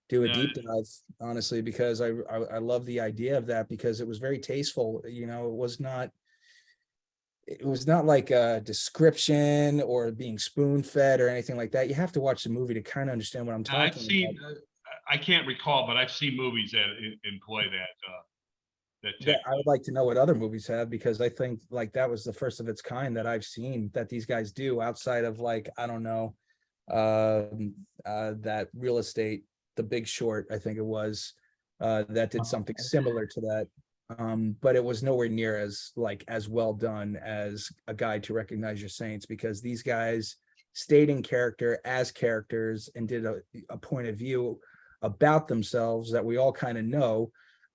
do a Yeah. deep dive, honestly, because I love the idea of that, because it was very tasteful. You know, it was not like a description or being spoon fed or anything like that. You have to watch the movie to kind of understand what I'm I've talking seen, about. I can't recall, but I've seen movies that in play that That I would like to know what other movies have, because I think like that was the first of its kind that I've seen that these guys do, outside of like, I don't know, that Real Estate, The Big Short, I think it was, that did something similar to that. But it was nowhere near as well done as A Guide to Recognize Your Saints, because these guys stayed in character as characters and did a point of view about themselves that we all kind of know,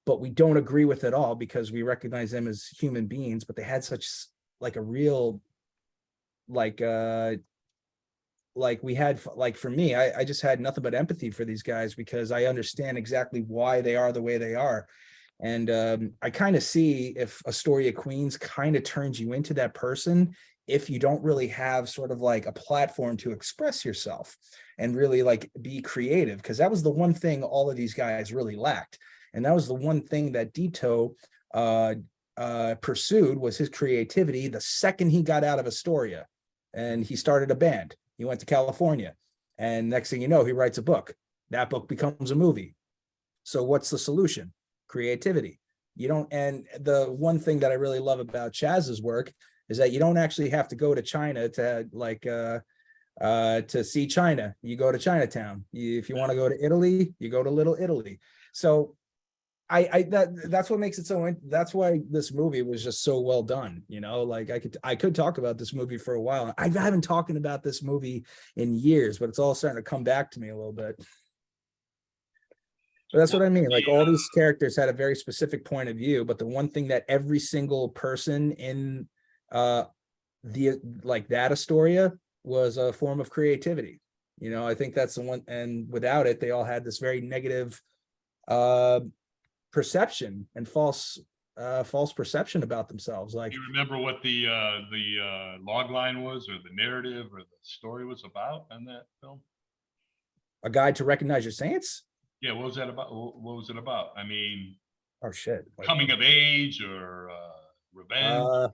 but we don't agree with at all, because we recognize them as human beings. But they had such like a real like we had, like, for me, I just had nothing but empathy for these guys, because I understand exactly why they are the way they are. And I kind of see if A Story of Queens kind of turns you into that person, if you don't really have sort of like a platform to express yourself and really like be creative, because that was the one thing all of these guys really lacked. And that was the one thing that Dito pursued, was his creativity. The second he got out of Astoria and he started a band, he went to California, and next thing you know, he writes a book. That book becomes a movie. So what's the solution? Creativity. You don't, and the one thing that I really love about Chaz's work is that you don't actually have to go to China to like to see China. You go to Chinatown. If you want to go to Italy, you go to Little Italy. So that's what makes it so. That's why this movie was just so well done. You know, like I could talk about this movie for a while. I haven't talking about this movie in years, but it's all starting to come back to me a little bit. But that's what I mean. Like, all these characters had a very specific point of view, but the one thing that every single person in that Astoria was a form of creativity. You know, I think that's the one, and without it, they all had this very negative perception and false perception about themselves. Like, Do you remember what the log line was, or the narrative, or the story was about in that film? A Guide to Recognize Your Saints. Yeah, what was that about? What was it about? I mean, Oh shit! coming of age or revenge?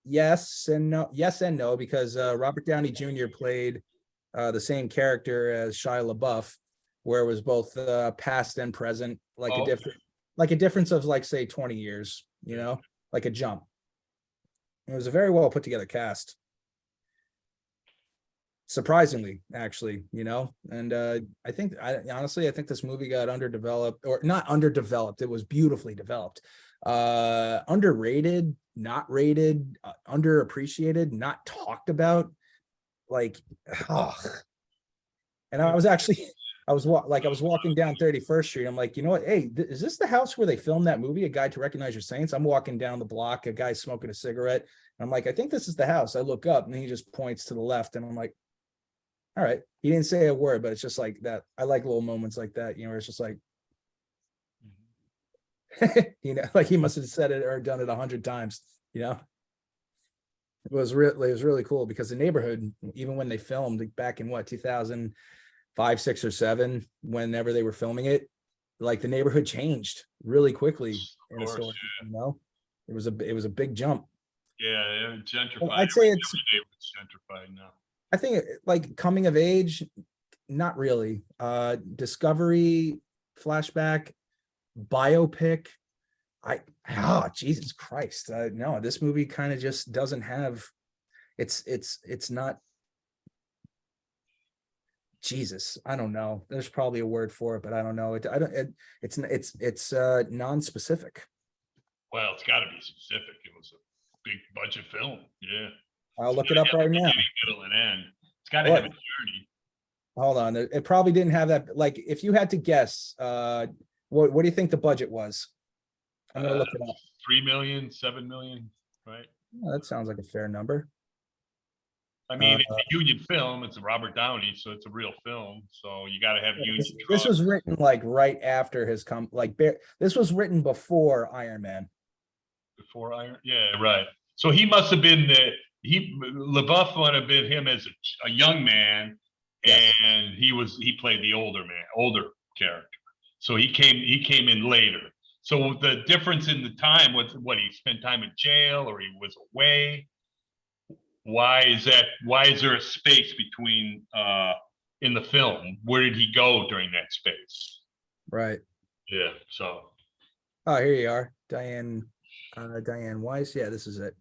Yes and no. Yes and no, because Robert Downey Jr. played the same character as Shia LaBeouf, where it was both past and present, like a difference of like say 20 years. You know, like a jump. It was a very well put together cast. Surprisingly, actually, you know, and I think this movie got underdeveloped, or not underdeveloped. It was beautifully developed. Underrated, not rated, underappreciated, not talked about. Like, and I was walking down 31st Street. I'm like, you know what? Hey, is this the house where they filmed that movie, A Guide to Recognize Your Saints? I'm walking down the block, a guy smoking a cigarette. I'm like, I think this is the house. I look up and he just points to the left, and I'm like, all right. He didn't say a word, but it's just like that. I like little moments like that, you know, where it's just like, you know, like he must have said it or done it 100 times, you know. It was really cool, because the neighborhood, even when they filmed back in 2005, 6, or 7, whenever they were filming it, like the neighborhood changed really quickly in a story, you know. It was a big jump. Yeah, gentrified. Well, I'd say it's gentrified now. I think like coming of age, not really. Discovery, flashback, biopic. Jesus Christ. No, this movie kind of just doesn't have, it's not, Jesus, I don't know. There's probably a word for it, but I don't know. It's non-specific. Well, it's got to be specific. It was a big budget film. Yeah. I'll look it up right now. Middle and end. It's got to have a journey. Hold on. It probably didn't have that. Like, if you had to guess, what do you think the budget was? I'm gonna look it up. 3 million, 7 million, right? Oh, that sounds like a fair number. I mean, it's a union film. It's Robert Downey, so it's a real film. So you got to have union. This was written like right after his this was written before Iron Man. Before Iron, yeah, right. So he must have been LaBeouf would have been him as a young man, Yes. and he played the older character. So he came in later. So the difference in the time was what he spent time in jail or he was away. Why is that? Why is there a space between in the film? Where did he go during that space? Right. Yeah. So. Oh, here you are, Diane Weiss. Yeah, this is it.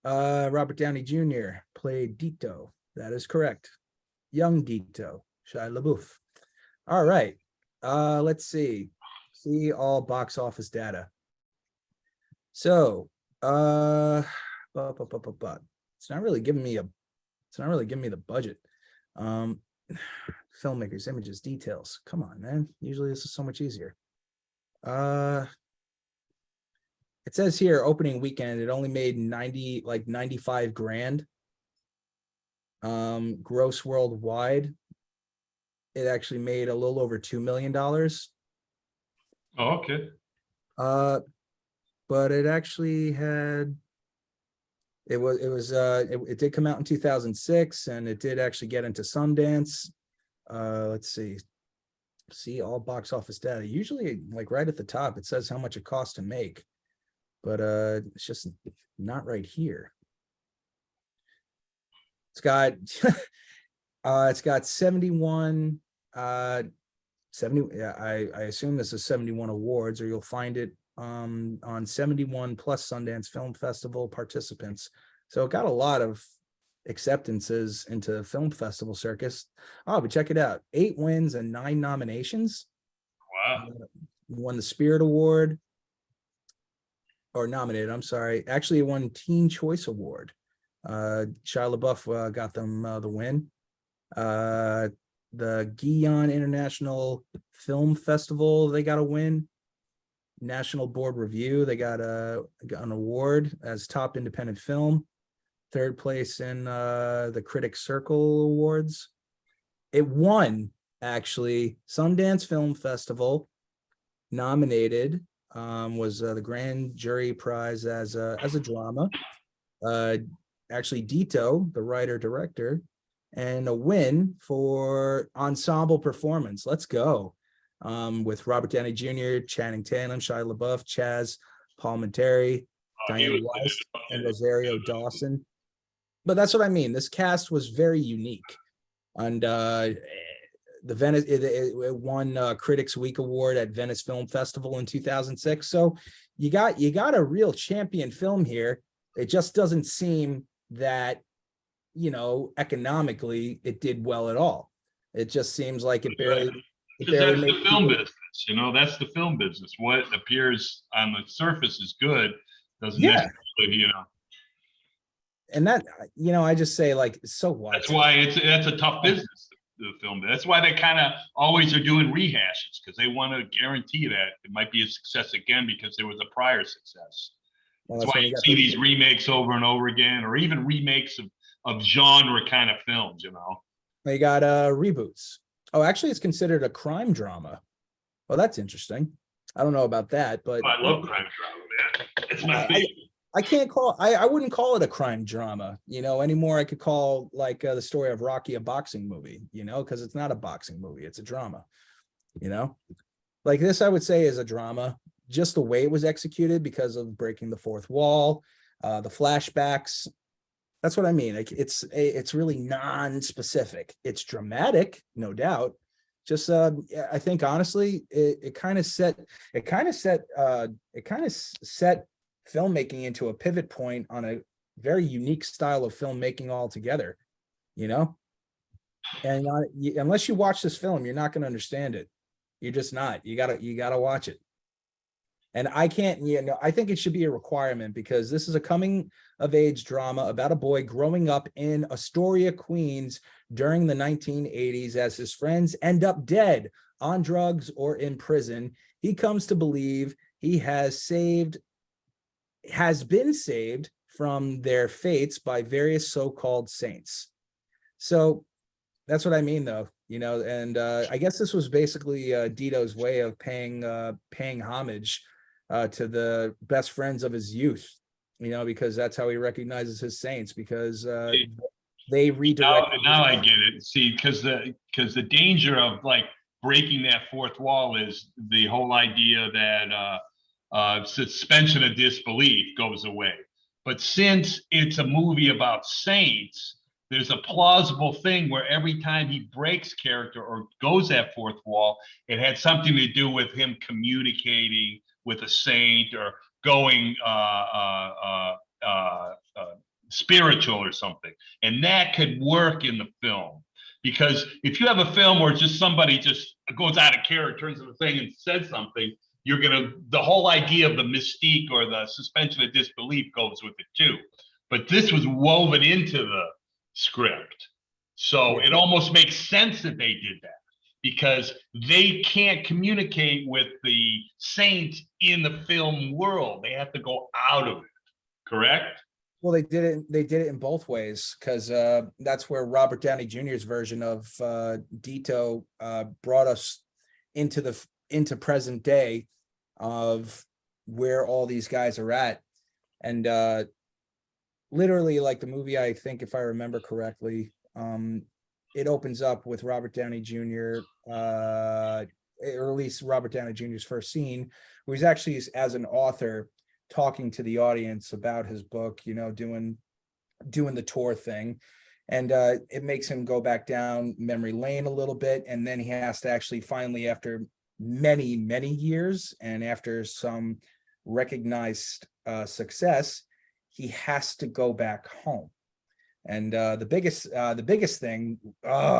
Robert Downey Jr. played Dito. That is correct. Young Dito, Shia LaBeouf. All right. Let's see all box office data. So, it's not really giving me the budget. Filmmakers, images, details. Come on, man. Usually this is so much easier. It says here opening weekend, it only made 95 grand. Gross worldwide, it actually made a little over $2 million. Oh, okay. But it actually had, it did come out in 2006, and it did actually get into Sundance. Let's see all box office data. Usually, like right at the top, it says how much it costs to make, but it's just not right here. It's got it's got 71 70. Yeah, I assume this is 71 awards, or you'll find it on 71 plus Sundance Film Festival participants. So it got a lot of acceptances into the film festival circus. Oh, but check it out. 8 wins and 9 nominations. Wow. Won the Spirit Award, or nominated, I'm sorry. Actually, it won Teen Choice Award. Shia LaBeouf got them the win. The Guion International Film Festival, they got a win. National Board Review, they got an award as top independent film. 3rd place in the Critics Circle Awards. It won, actually, Sundance Film Festival, nominated, was the Grand Jury Prize as a drama. Actually, Dito, the writer-director, and a win for ensemble performance. Let's go. With Robert Downey Jr., Channing Tatum, Shia LaBeouf, Chaz Palminteri, Diane Weiss, and Rosario Dawson. But that's what I mean. This cast was very unique. And the Venice, it won Critics Week Award at Venice Film Festival in 2006. So you got a real champion film here. It just doesn't seem that, economically it did well at all. It just seems like it barely That's the film business, that's the film business. What appears on the surface is good doesn't necessarily, And that, I just say, like, so what? That's why that's a tough business, the film. That's why they kind of always are doing rehashes, because they want to guarantee that it might be a success again because there was a prior success. That's why you see these remakes over and over again, or even remakes of genre kind of films, They got reboots. Oh, actually, it's considered a crime drama. Well, that's interesting. I don't know about that, but I love crime drama, man. It's my favorite. I wouldn't call it a crime drama, anymore. I could call like the story of Rocky a boxing movie, because it's not a boxing movie, it's a drama, like this, I would say is a drama, just the way it was executed because of breaking the fourth wall, the flashbacks. That's what I mean. Like it's really non-specific. It's dramatic, no doubt, just I think honestly, it kind of set filmmaking into a pivot point on a very unique style of filmmaking altogether, you know. And unless you watch this film, you're not going to understand it. You're just not. You gotta watch it. And I can't, I think it should be a requirement, because this is a coming of age drama about a boy growing up in Astoria, Queens during the 1980s. As his friends end up dead on drugs or in prison, he comes to believe he has been saved from their fates by various so-called saints. So that's what I mean, though, and I guess this was basically Dito's way of paying homage to the best friends of his youth, because that's how he recognizes his saints, because they redirect. Now I get it. See, because the danger of like breaking that fourth wall is the whole idea that suspension of disbelief goes away. But since it's a movie about saints, there's a plausible thing where every time he breaks character or goes that fourth wall, it had something to do with him communicating with a saint or going spiritual or something. And that could work in the film. Because if you have a film where just somebody just goes out of character, turns into a thing and says something, the whole idea of the mystique or the suspension of disbelief goes with it too. But this was woven into the script. So it almost makes sense that they did that, because they can't communicate with the saint in the film world. They have to go out of it, correct? Well, they did it in both ways, because that's where Robert Downey Jr.'s version of Dito brought us into present day of where all these guys are at. And literally, like the movie, I think if I remember correctly, it opens up with Robert Downey Jr., or at least Robert Downey Jr.'s first scene, where he's actually, as an author, talking to the audience about his book, doing the tour thing. And it makes him go back down memory lane a little bit. And then he has to actually finally, after many, many years and after some recognized success, he has to go back home. And the biggest thing,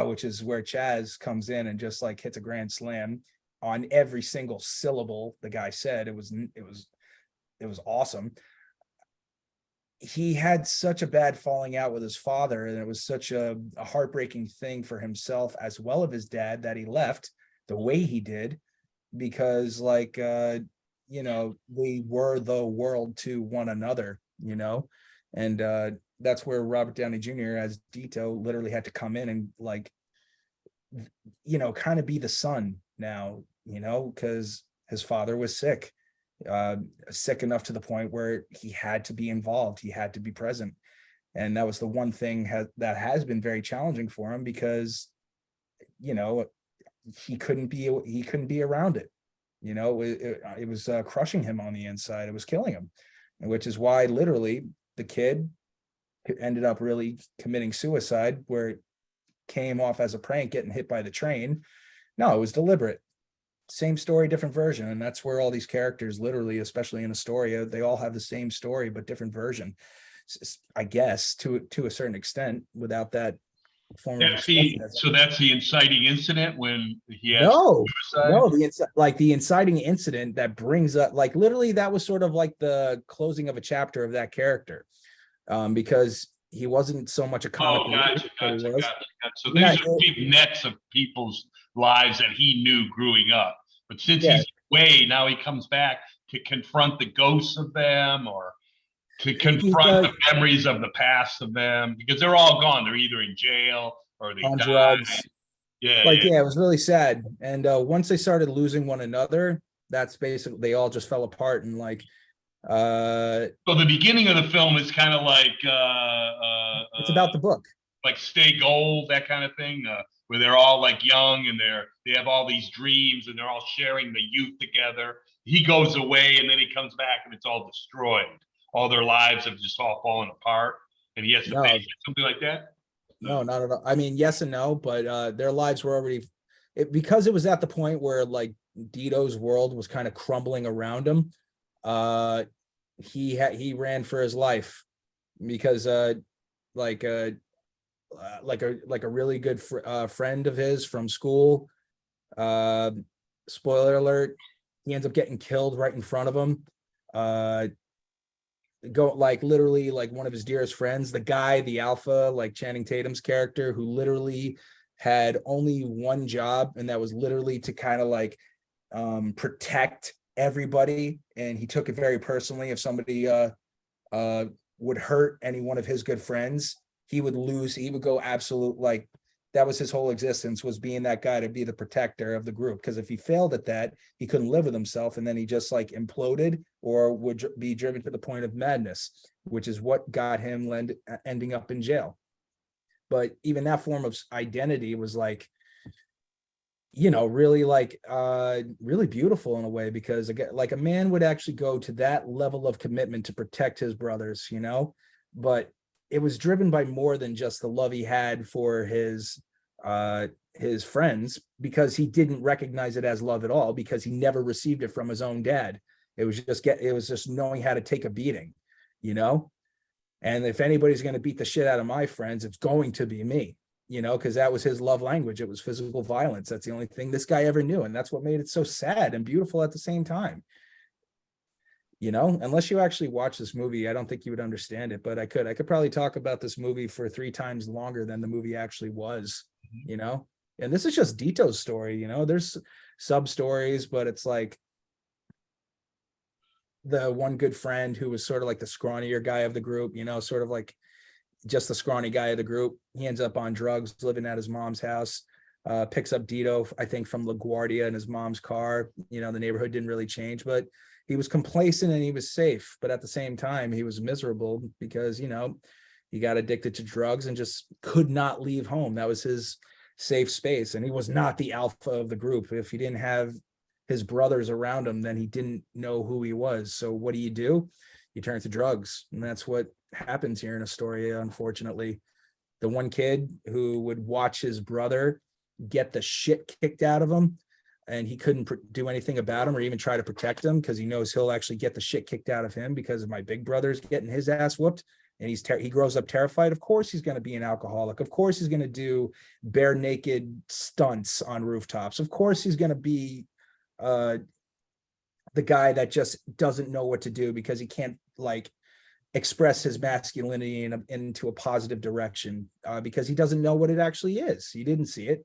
which is where Chaz comes in and just like hits a grand slam on every single syllable the guy said. It was awesome. He had such a bad falling out with his father, and it was such a heartbreaking thing for himself as well as his dad, that he left the way he did, because they were the world to one another, and that's where Robert Downey Jr. as Dito literally had to come in and kind of be the son now, because his father was sick enough to the point where he had to be involved. He had to be present. And that was the one thing that has been very challenging for him, because, he couldn't be around it. It was crushing him on the inside. It was killing him, which is why literally the kid ended up really committing suicide, where it came off as a prank, getting hit by the train. No, it was deliberate. Same story, different version. And that's where all these characters, literally, especially in Astoria, they all have the same story, but different version, I guess, to a certain extent, without that form of so that's the inciting incident when he has suicide? The inciting incident that brings up, literally, that was sort of like the closing of a chapter of that character, because he wasn't so much a comic. Gotcha. So these are deep nets of people's lives that he knew growing up. But since he's away, now he comes back to confront the ghosts of them, or to confront the memories of the past of them, because they're all gone. They're either in jail or they on died. Drugs. It was really sad. And once they started losing one another, that's basically, they all just fell apart. And so the beginning of the film is kind of like it's about the book, like Stay Gold, that kind of thing, where they're all like young and they have all these dreams and they're all sharing the youth together. He goes away and then he comes back and it's all destroyed. All their lives have just all fallen apart, and he has to pay something like that. No, not at all. I mean, yes and no, but their lives were already because it was at the point where like Dito's world was kind of crumbling around him. He ran for his life because like a really good friend of his from school, spoiler alert, he ends up getting killed right in front of him. Literally like one of his dearest friends, the guy, the alpha, like Channing Tatum's character, who literally had only one job, and that was literally to kind of like protect everybody, and he took it very personally. If somebody would hurt any one of his good friends, he would go absolute, like that was his whole existence, was being that guy to be the protector of the group, because if he failed at that, he couldn't live with himself, and then he just like imploded or would be driven to the point of madness, which is what got him ending up in jail. But even that form of identity was like, really like really beautiful in a way, because again, like a man would actually go to that level of commitment to protect his brothers, but it was driven by more than just the love he had for his friends, because he didn't recognize it as love at all, because he never received it from his own dad. It was just knowing how to take a beating, and if anybody's going to beat the shit out of my friends, it's going to be me, because that was his love language. It was physical violence. That's the only thing this guy ever knew. And that's what made it so sad and beautiful at the same time. Unless you actually watch this movie, I don't think you would understand it, but I could probably talk about this movie for 3 times longer than the movie actually was, and this is just Dito's story. There's sub stories, but it's like the one good friend who was sort of like the scrawnier guy of the group, sort of like just the scrawny guy of the group. He ends up on drugs, living at his mom's house, picks up Dito, I think from LaGuardia in his mom's car. The neighborhood didn't really change, but he was complacent and he was safe. But at the same time, he was miserable because, he got addicted to drugs and just could not leave home. That was his safe space. And he was not the alpha of the group. If he didn't have his brothers around him, then he didn't know who he was. So what do? You turn to drugs. And that's what happens here in Astoria, unfortunately. The one kid who would watch his brother get the shit kicked out of him, and he couldn't do anything about him or even try to protect him, because he knows he'll actually get the shit kicked out of him because of my big brother's getting his ass whooped. And he grows up terrified. Of course he's going to be an alcoholic. Of course he's going to do bare naked stunts on rooftops. Of course he's going to be the guy that just doesn't know what to do because he can't like express his masculinity into a positive direction, because he doesn't know what it actually is. He didn't see it.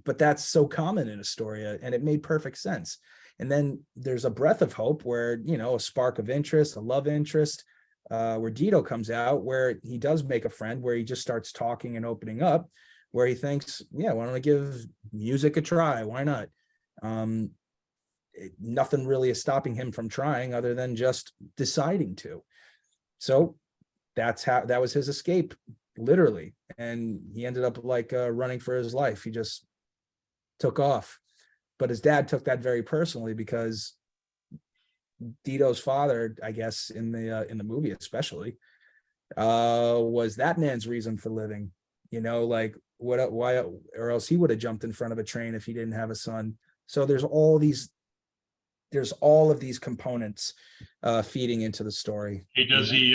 But that's so common in Astoria, and it made perfect sense. And then there's a breath of hope where, a spark of interest, a love interest, where Dito comes out, where he does make a friend, where he just starts talking and opening up, where he thinks, why don't I give music a try? Why not? Nothing really is stopping him from trying other than just deciding to. So that was his escape, literally. And he ended up running for his life. He just took off. But his dad took that very personally, because Dito's father, I guess in the movie especially, was that man's reason for living. Why, or else he would have jumped in front of a train if he didn't have a son. So there's all of these components feeding into the story. Hey, does he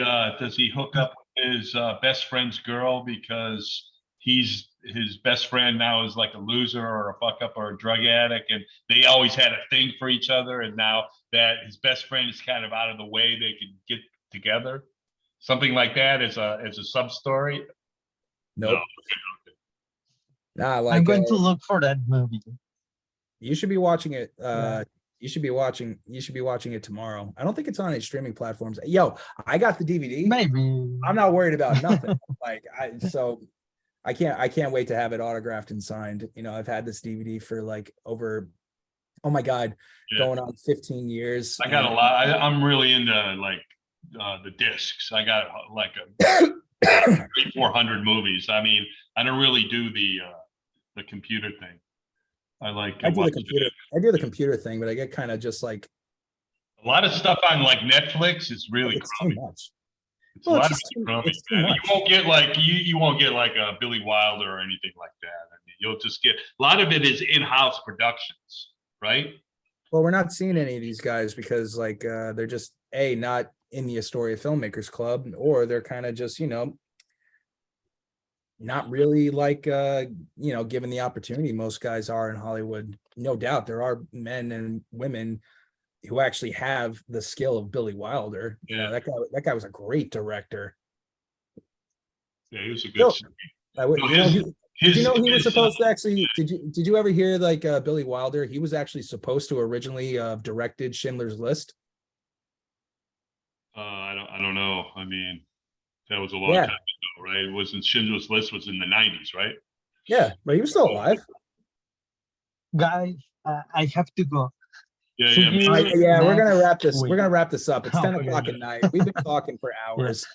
hook up with his best friend's girl because his best friend now is like a loser or a fuck up or a drug addict, and they always had a thing for each other, and now that his best friend is kind of out of the way, they could get together? Something like that as a sub story? Nope. No. Nah, I'm going to look for that movie. You should be watching it. You should be watching it tomorrow. I don't think it's on any streaming platforms. Yo, I got the DVD. Maybe. I'm not worried about nothing. I can't wait to have it autographed and signed. I've had this DVD for over, oh my God, going on 15 years. I got a lot. I'm really into the discs. I got like a 400 movies. I mean, I don't really do the computer thing. I do the computer thing, but I get kind of just a lot of stuff on Netflix. It's really it's crummy. too much. It's a lot of crummy. You won't get you won't get a Billy Wilder or anything like that. I mean, You'll just get, a lot of it is in-house productions, right? Well, we're not seeing any of these guys because like they're just not in the Astoria Filmmakers Club, or they're kind of just, not really like given the opportunity most guys are in Hollywood. No doubt there are men and women who actually have the skill of Billy Wilder. Yeah. That guy was a great director. Yeah, he was a good. Did you know he was supposed to actually? Did you ever hear like Billy Wilder? He was actually supposed to originally have directed Schindler's List. I don't know. I mean, that was a long time ago, right? It wasn't, Schindler's List was in the 90s, right? Yeah, but he was still alive. Guys, I have to go. Yeah, See yeah. you Yeah, we're gonna next wrap this. week. We're gonna wrap this up. It's 10 o'clock at night. We've been talking for hours.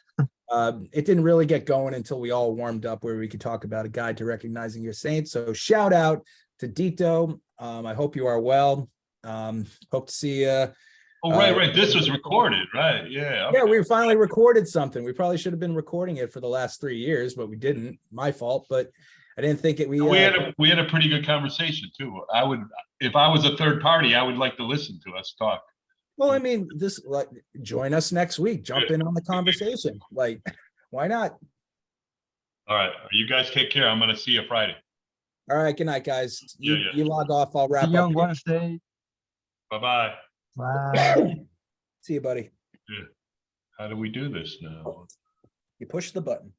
It didn't really get going until we all warmed up where we could talk about a guide to recognizing your saints. So shout out to Dito. I hope you are well. Hope to see you. Oh, right. This was recorded, right? Yeah. Okay. Yeah, we finally recorded something. We probably should have been recording it for the last 3 years, but we didn't. My fault, but I didn't think it. We had a pretty good conversation too. I would, if I was a third party, I would like to listen to us talk. Well, I mean, join us next week. Jump in on the conversation. Like, why not? All right. You guys take care. I'm going to see you Friday. All right. Good night, guys. You log off. I'll wrap See you up. on Wednesday. Bye-bye. Bye. See you, buddy. Yeah. How do we do this now? You push the button.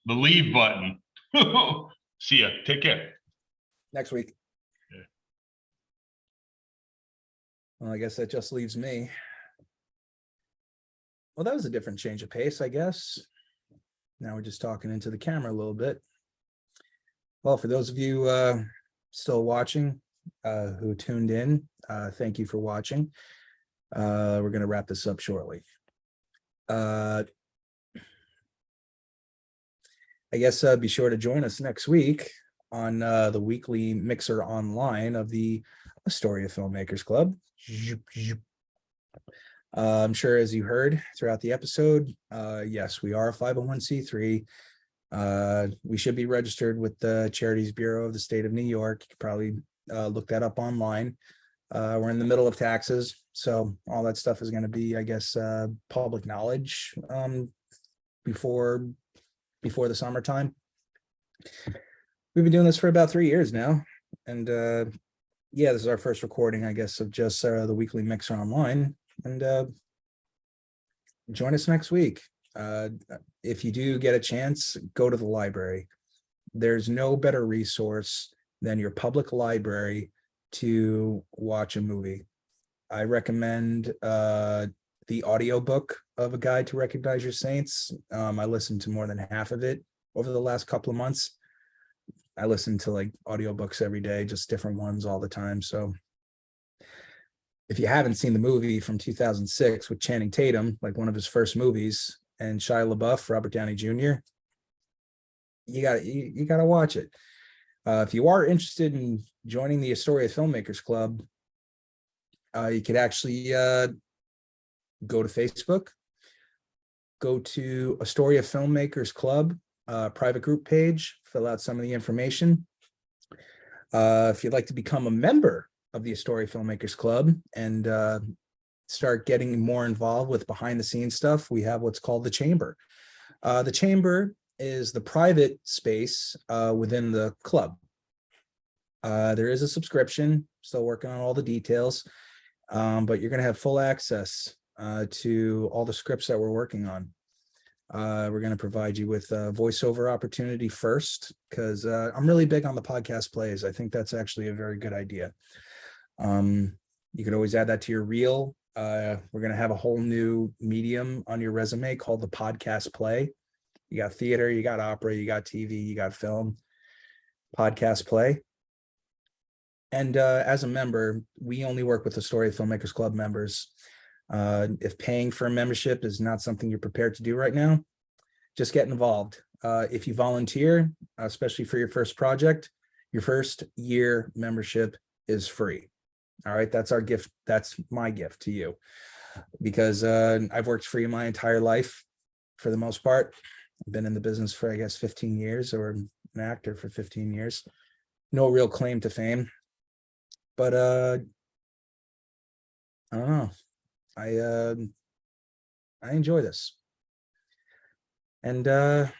The leave button. See ya. Take care. Next week. Yeah. Well, I guess that just leaves me. Well, that was a different change of pace, I guess. Now we're just talking into the camera a little bit. Well, for those of you still watching, who tuned in, thank you for watching. We're going to wrap this up shortly. I guess be sure to join us next week on the weekly Mixer Online of the Astoria Filmmakers Club. I'm sure as you heard throughout the episode, yes, we are a 501c3. We should be registered with the Charities Bureau of the state of New York. You could probably look that up online. We're in the middle of taxes, so all that stuff is going to be, I guess, public knowledge before the summertime. We've been doing this for about 3 years now, and yeah, this is our first recording, I guess, of just the weekly Mixer Online. And join us next week. If you do get a chance, go to the library. There's no better resource than your public library to watch a movie. I recommend the audiobook of A Guide to Recognize Your Saints. I listened to more than half of it over the last couple of months. I listen to like audiobooks every day, just different ones all the time. So if you haven't seen the movie from 2006 with Channing Tatum, like one of his first movies, and Shia LaBeouf, Robert Downey Jr., you gotta watch it. If you are interested in joining the Astoria Filmmakers Club, you could actually go to Facebook, go to Astoria Filmmakers Club private group page, fill out some of the information. If you'd like to become a member of the Astoria Filmmakers Club and start getting more involved with behind the scenes stuff, we have what's called the Chamber. The Chamber is the private space within the club. There is a subscription, still working on all the details, but you're going to have full access to all the scripts that we're working on. We're going to provide you with a voiceover opportunity first, because I'm really big on the podcast plays. I think that's actually a very good idea. You could always add that to your reel. We're going to have a whole new medium on your resume called the podcast play. You got theater, you got opera, you got TV, you got film, podcast play. And as a member, we only work with Astoria Filmmakers Club members. If paying for a membership is not something you're prepared to do right now, just get involved. If you volunteer, especially for your first project, your first year membership is free. All right, that's our gift. That's my gift to you, because I've worked free my entire life for the most part. I've been in the business for, I guess, 15 years or an actor for 15 years. No real claim to fame, but I don't know. I enjoy this. And I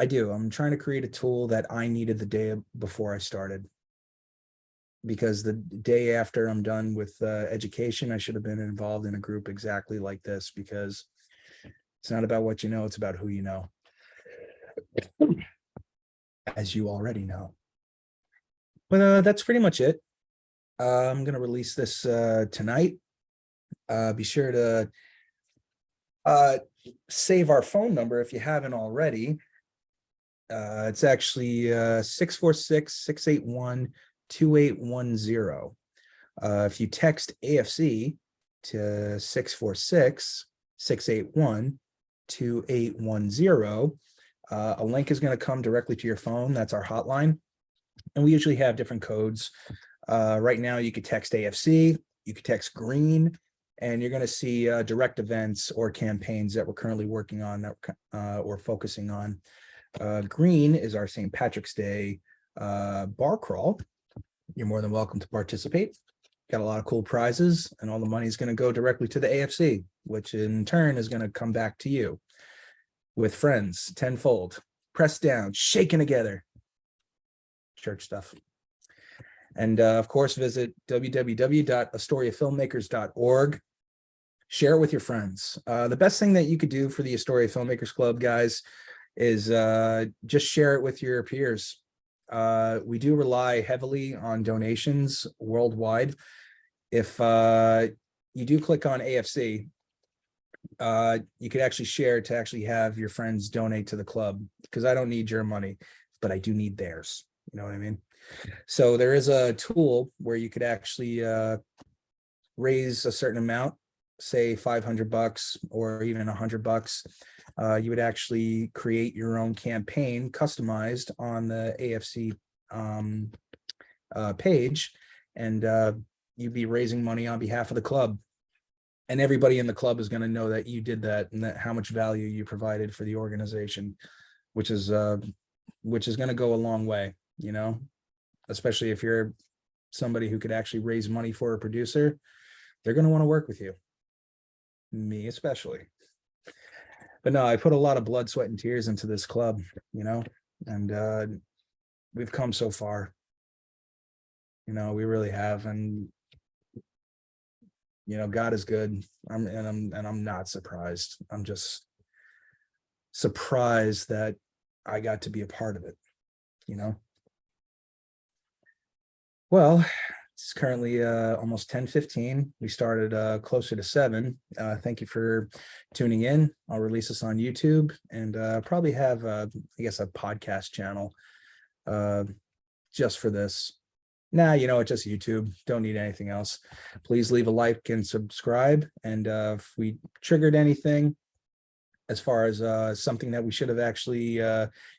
do. I'm trying to create a tool that I needed the day before I started. Because the day after I'm done with education, I should have been involved in a group exactly like this, because it's not about what you know, it's about who you know. As you already know. But that's pretty much it. I'm going to release this tonight. Be sure to save our phone number if you haven't already. It's actually 646-681-2810. If you text AFC to 646-681-2810, a link is going to come directly to your phone. That's our hotline. And we usually have different codes. Right now, you could text AFC, you could text green, and you're going to see direct events or campaigns that we're currently working on that or focusing on. Green is our St. Patrick's Day bar crawl. You're more than welcome to participate. Got a lot of cool prizes, and all the money is going to go directly to the AFC, which in turn is going to come back to you with friends tenfold, pressed down, shaken together. Church stuff. And of course, visit www.astoriafilmmakers.org. Share it with your friends. The best thing that you could do for the Astoria Filmmakers Club, guys, is just share it with your peers. We do rely heavily on donations worldwide. If you do click on AFC, you could actually share to actually have your friends donate to the club, because I don't need your money, but I do need theirs. You know what I mean? So there is a tool where you could actually raise a certain amount, say $500 or even $100. You would actually create your own campaign customized on the AFC page, and you'd be raising money on behalf of the club. And everybody in the club is going to know that you did that, and that how much value you provided for the organization, which is going to go a long way, you know, especially if you're somebody who could actually raise money for a producer. They're going to want to work with you, me especially. But no, I put a lot of blood, sweat, and tears into this club, you know, and we've come so far. You know, we really have, and you know, God is good. I'm not surprised. I'm just surprised that I got to be a part of it, you know. Well, it's currently almost 10:15. We started closer to 7. Thank you for tuning in. I'll release this on YouTube, and probably have, I guess, a podcast channel just for this. Nah, you know, it's just YouTube. Don't need anything else. Please leave a like and subscribe. And if we triggered anything as far as something that we should have actually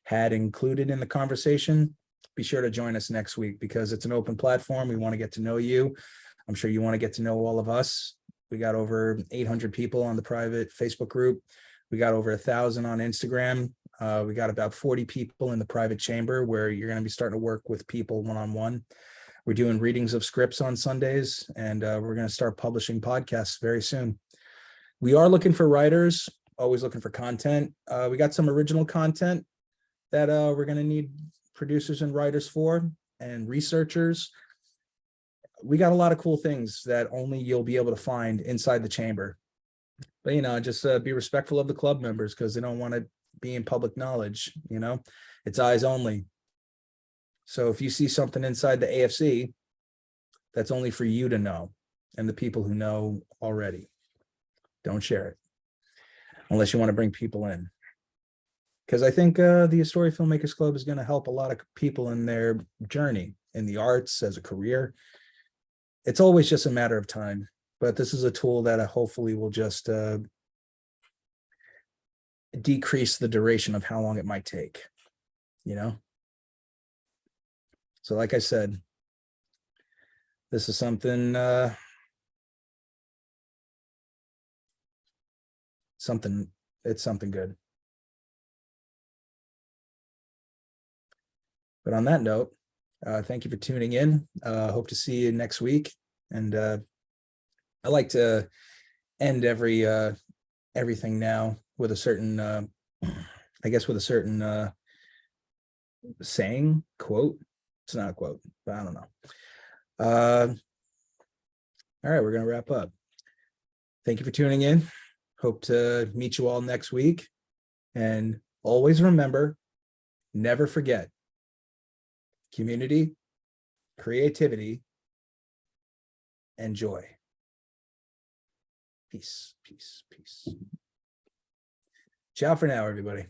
had included in the conversation, be sure to join us next week, because it's an open platform. We want to get to know you. I'm sure you want to get to know all of us. We got over 800 people on the private Facebook group. We got over 1,000 on Instagram. We got about 40 people in the private chamber, where you're going to be starting to work with people one-on-one. We're doing readings of scripts on Sundays, and we're going to start publishing podcasts very soon. We are looking for writers, always looking for content. We got some original content that we're going to need producers and writers for, and researchers. We got a lot of cool things that only you'll be able to find inside the chamber. But, you know, just be respectful of the club members, because they don't want to be in public knowledge, you know, it's eyes only. So if you see something inside the AFC, that's only for you to know, and the people who know already. Don't share it unless you want to bring people in. Because I think the Astoria Filmmakers Club is going to help a lot of people in their journey in the arts as a career. It's always just a matter of time, but this is a tool that hopefully will just decrease the duration of how long it might take, you know? So like I said, this is something, it's something good. But on that note, thank you for tuning in. Hope to see you next week. And I like to end everything now with a certain, I guess, with a certain saying, quote. It's not a quote, but I don't know. All right, we're gonna wrap up. Thank you for tuning in. Hope to meet you all next week. And always remember, never forget, community, creativity, and joy. Peace, peace, peace. Ciao for now, everybody.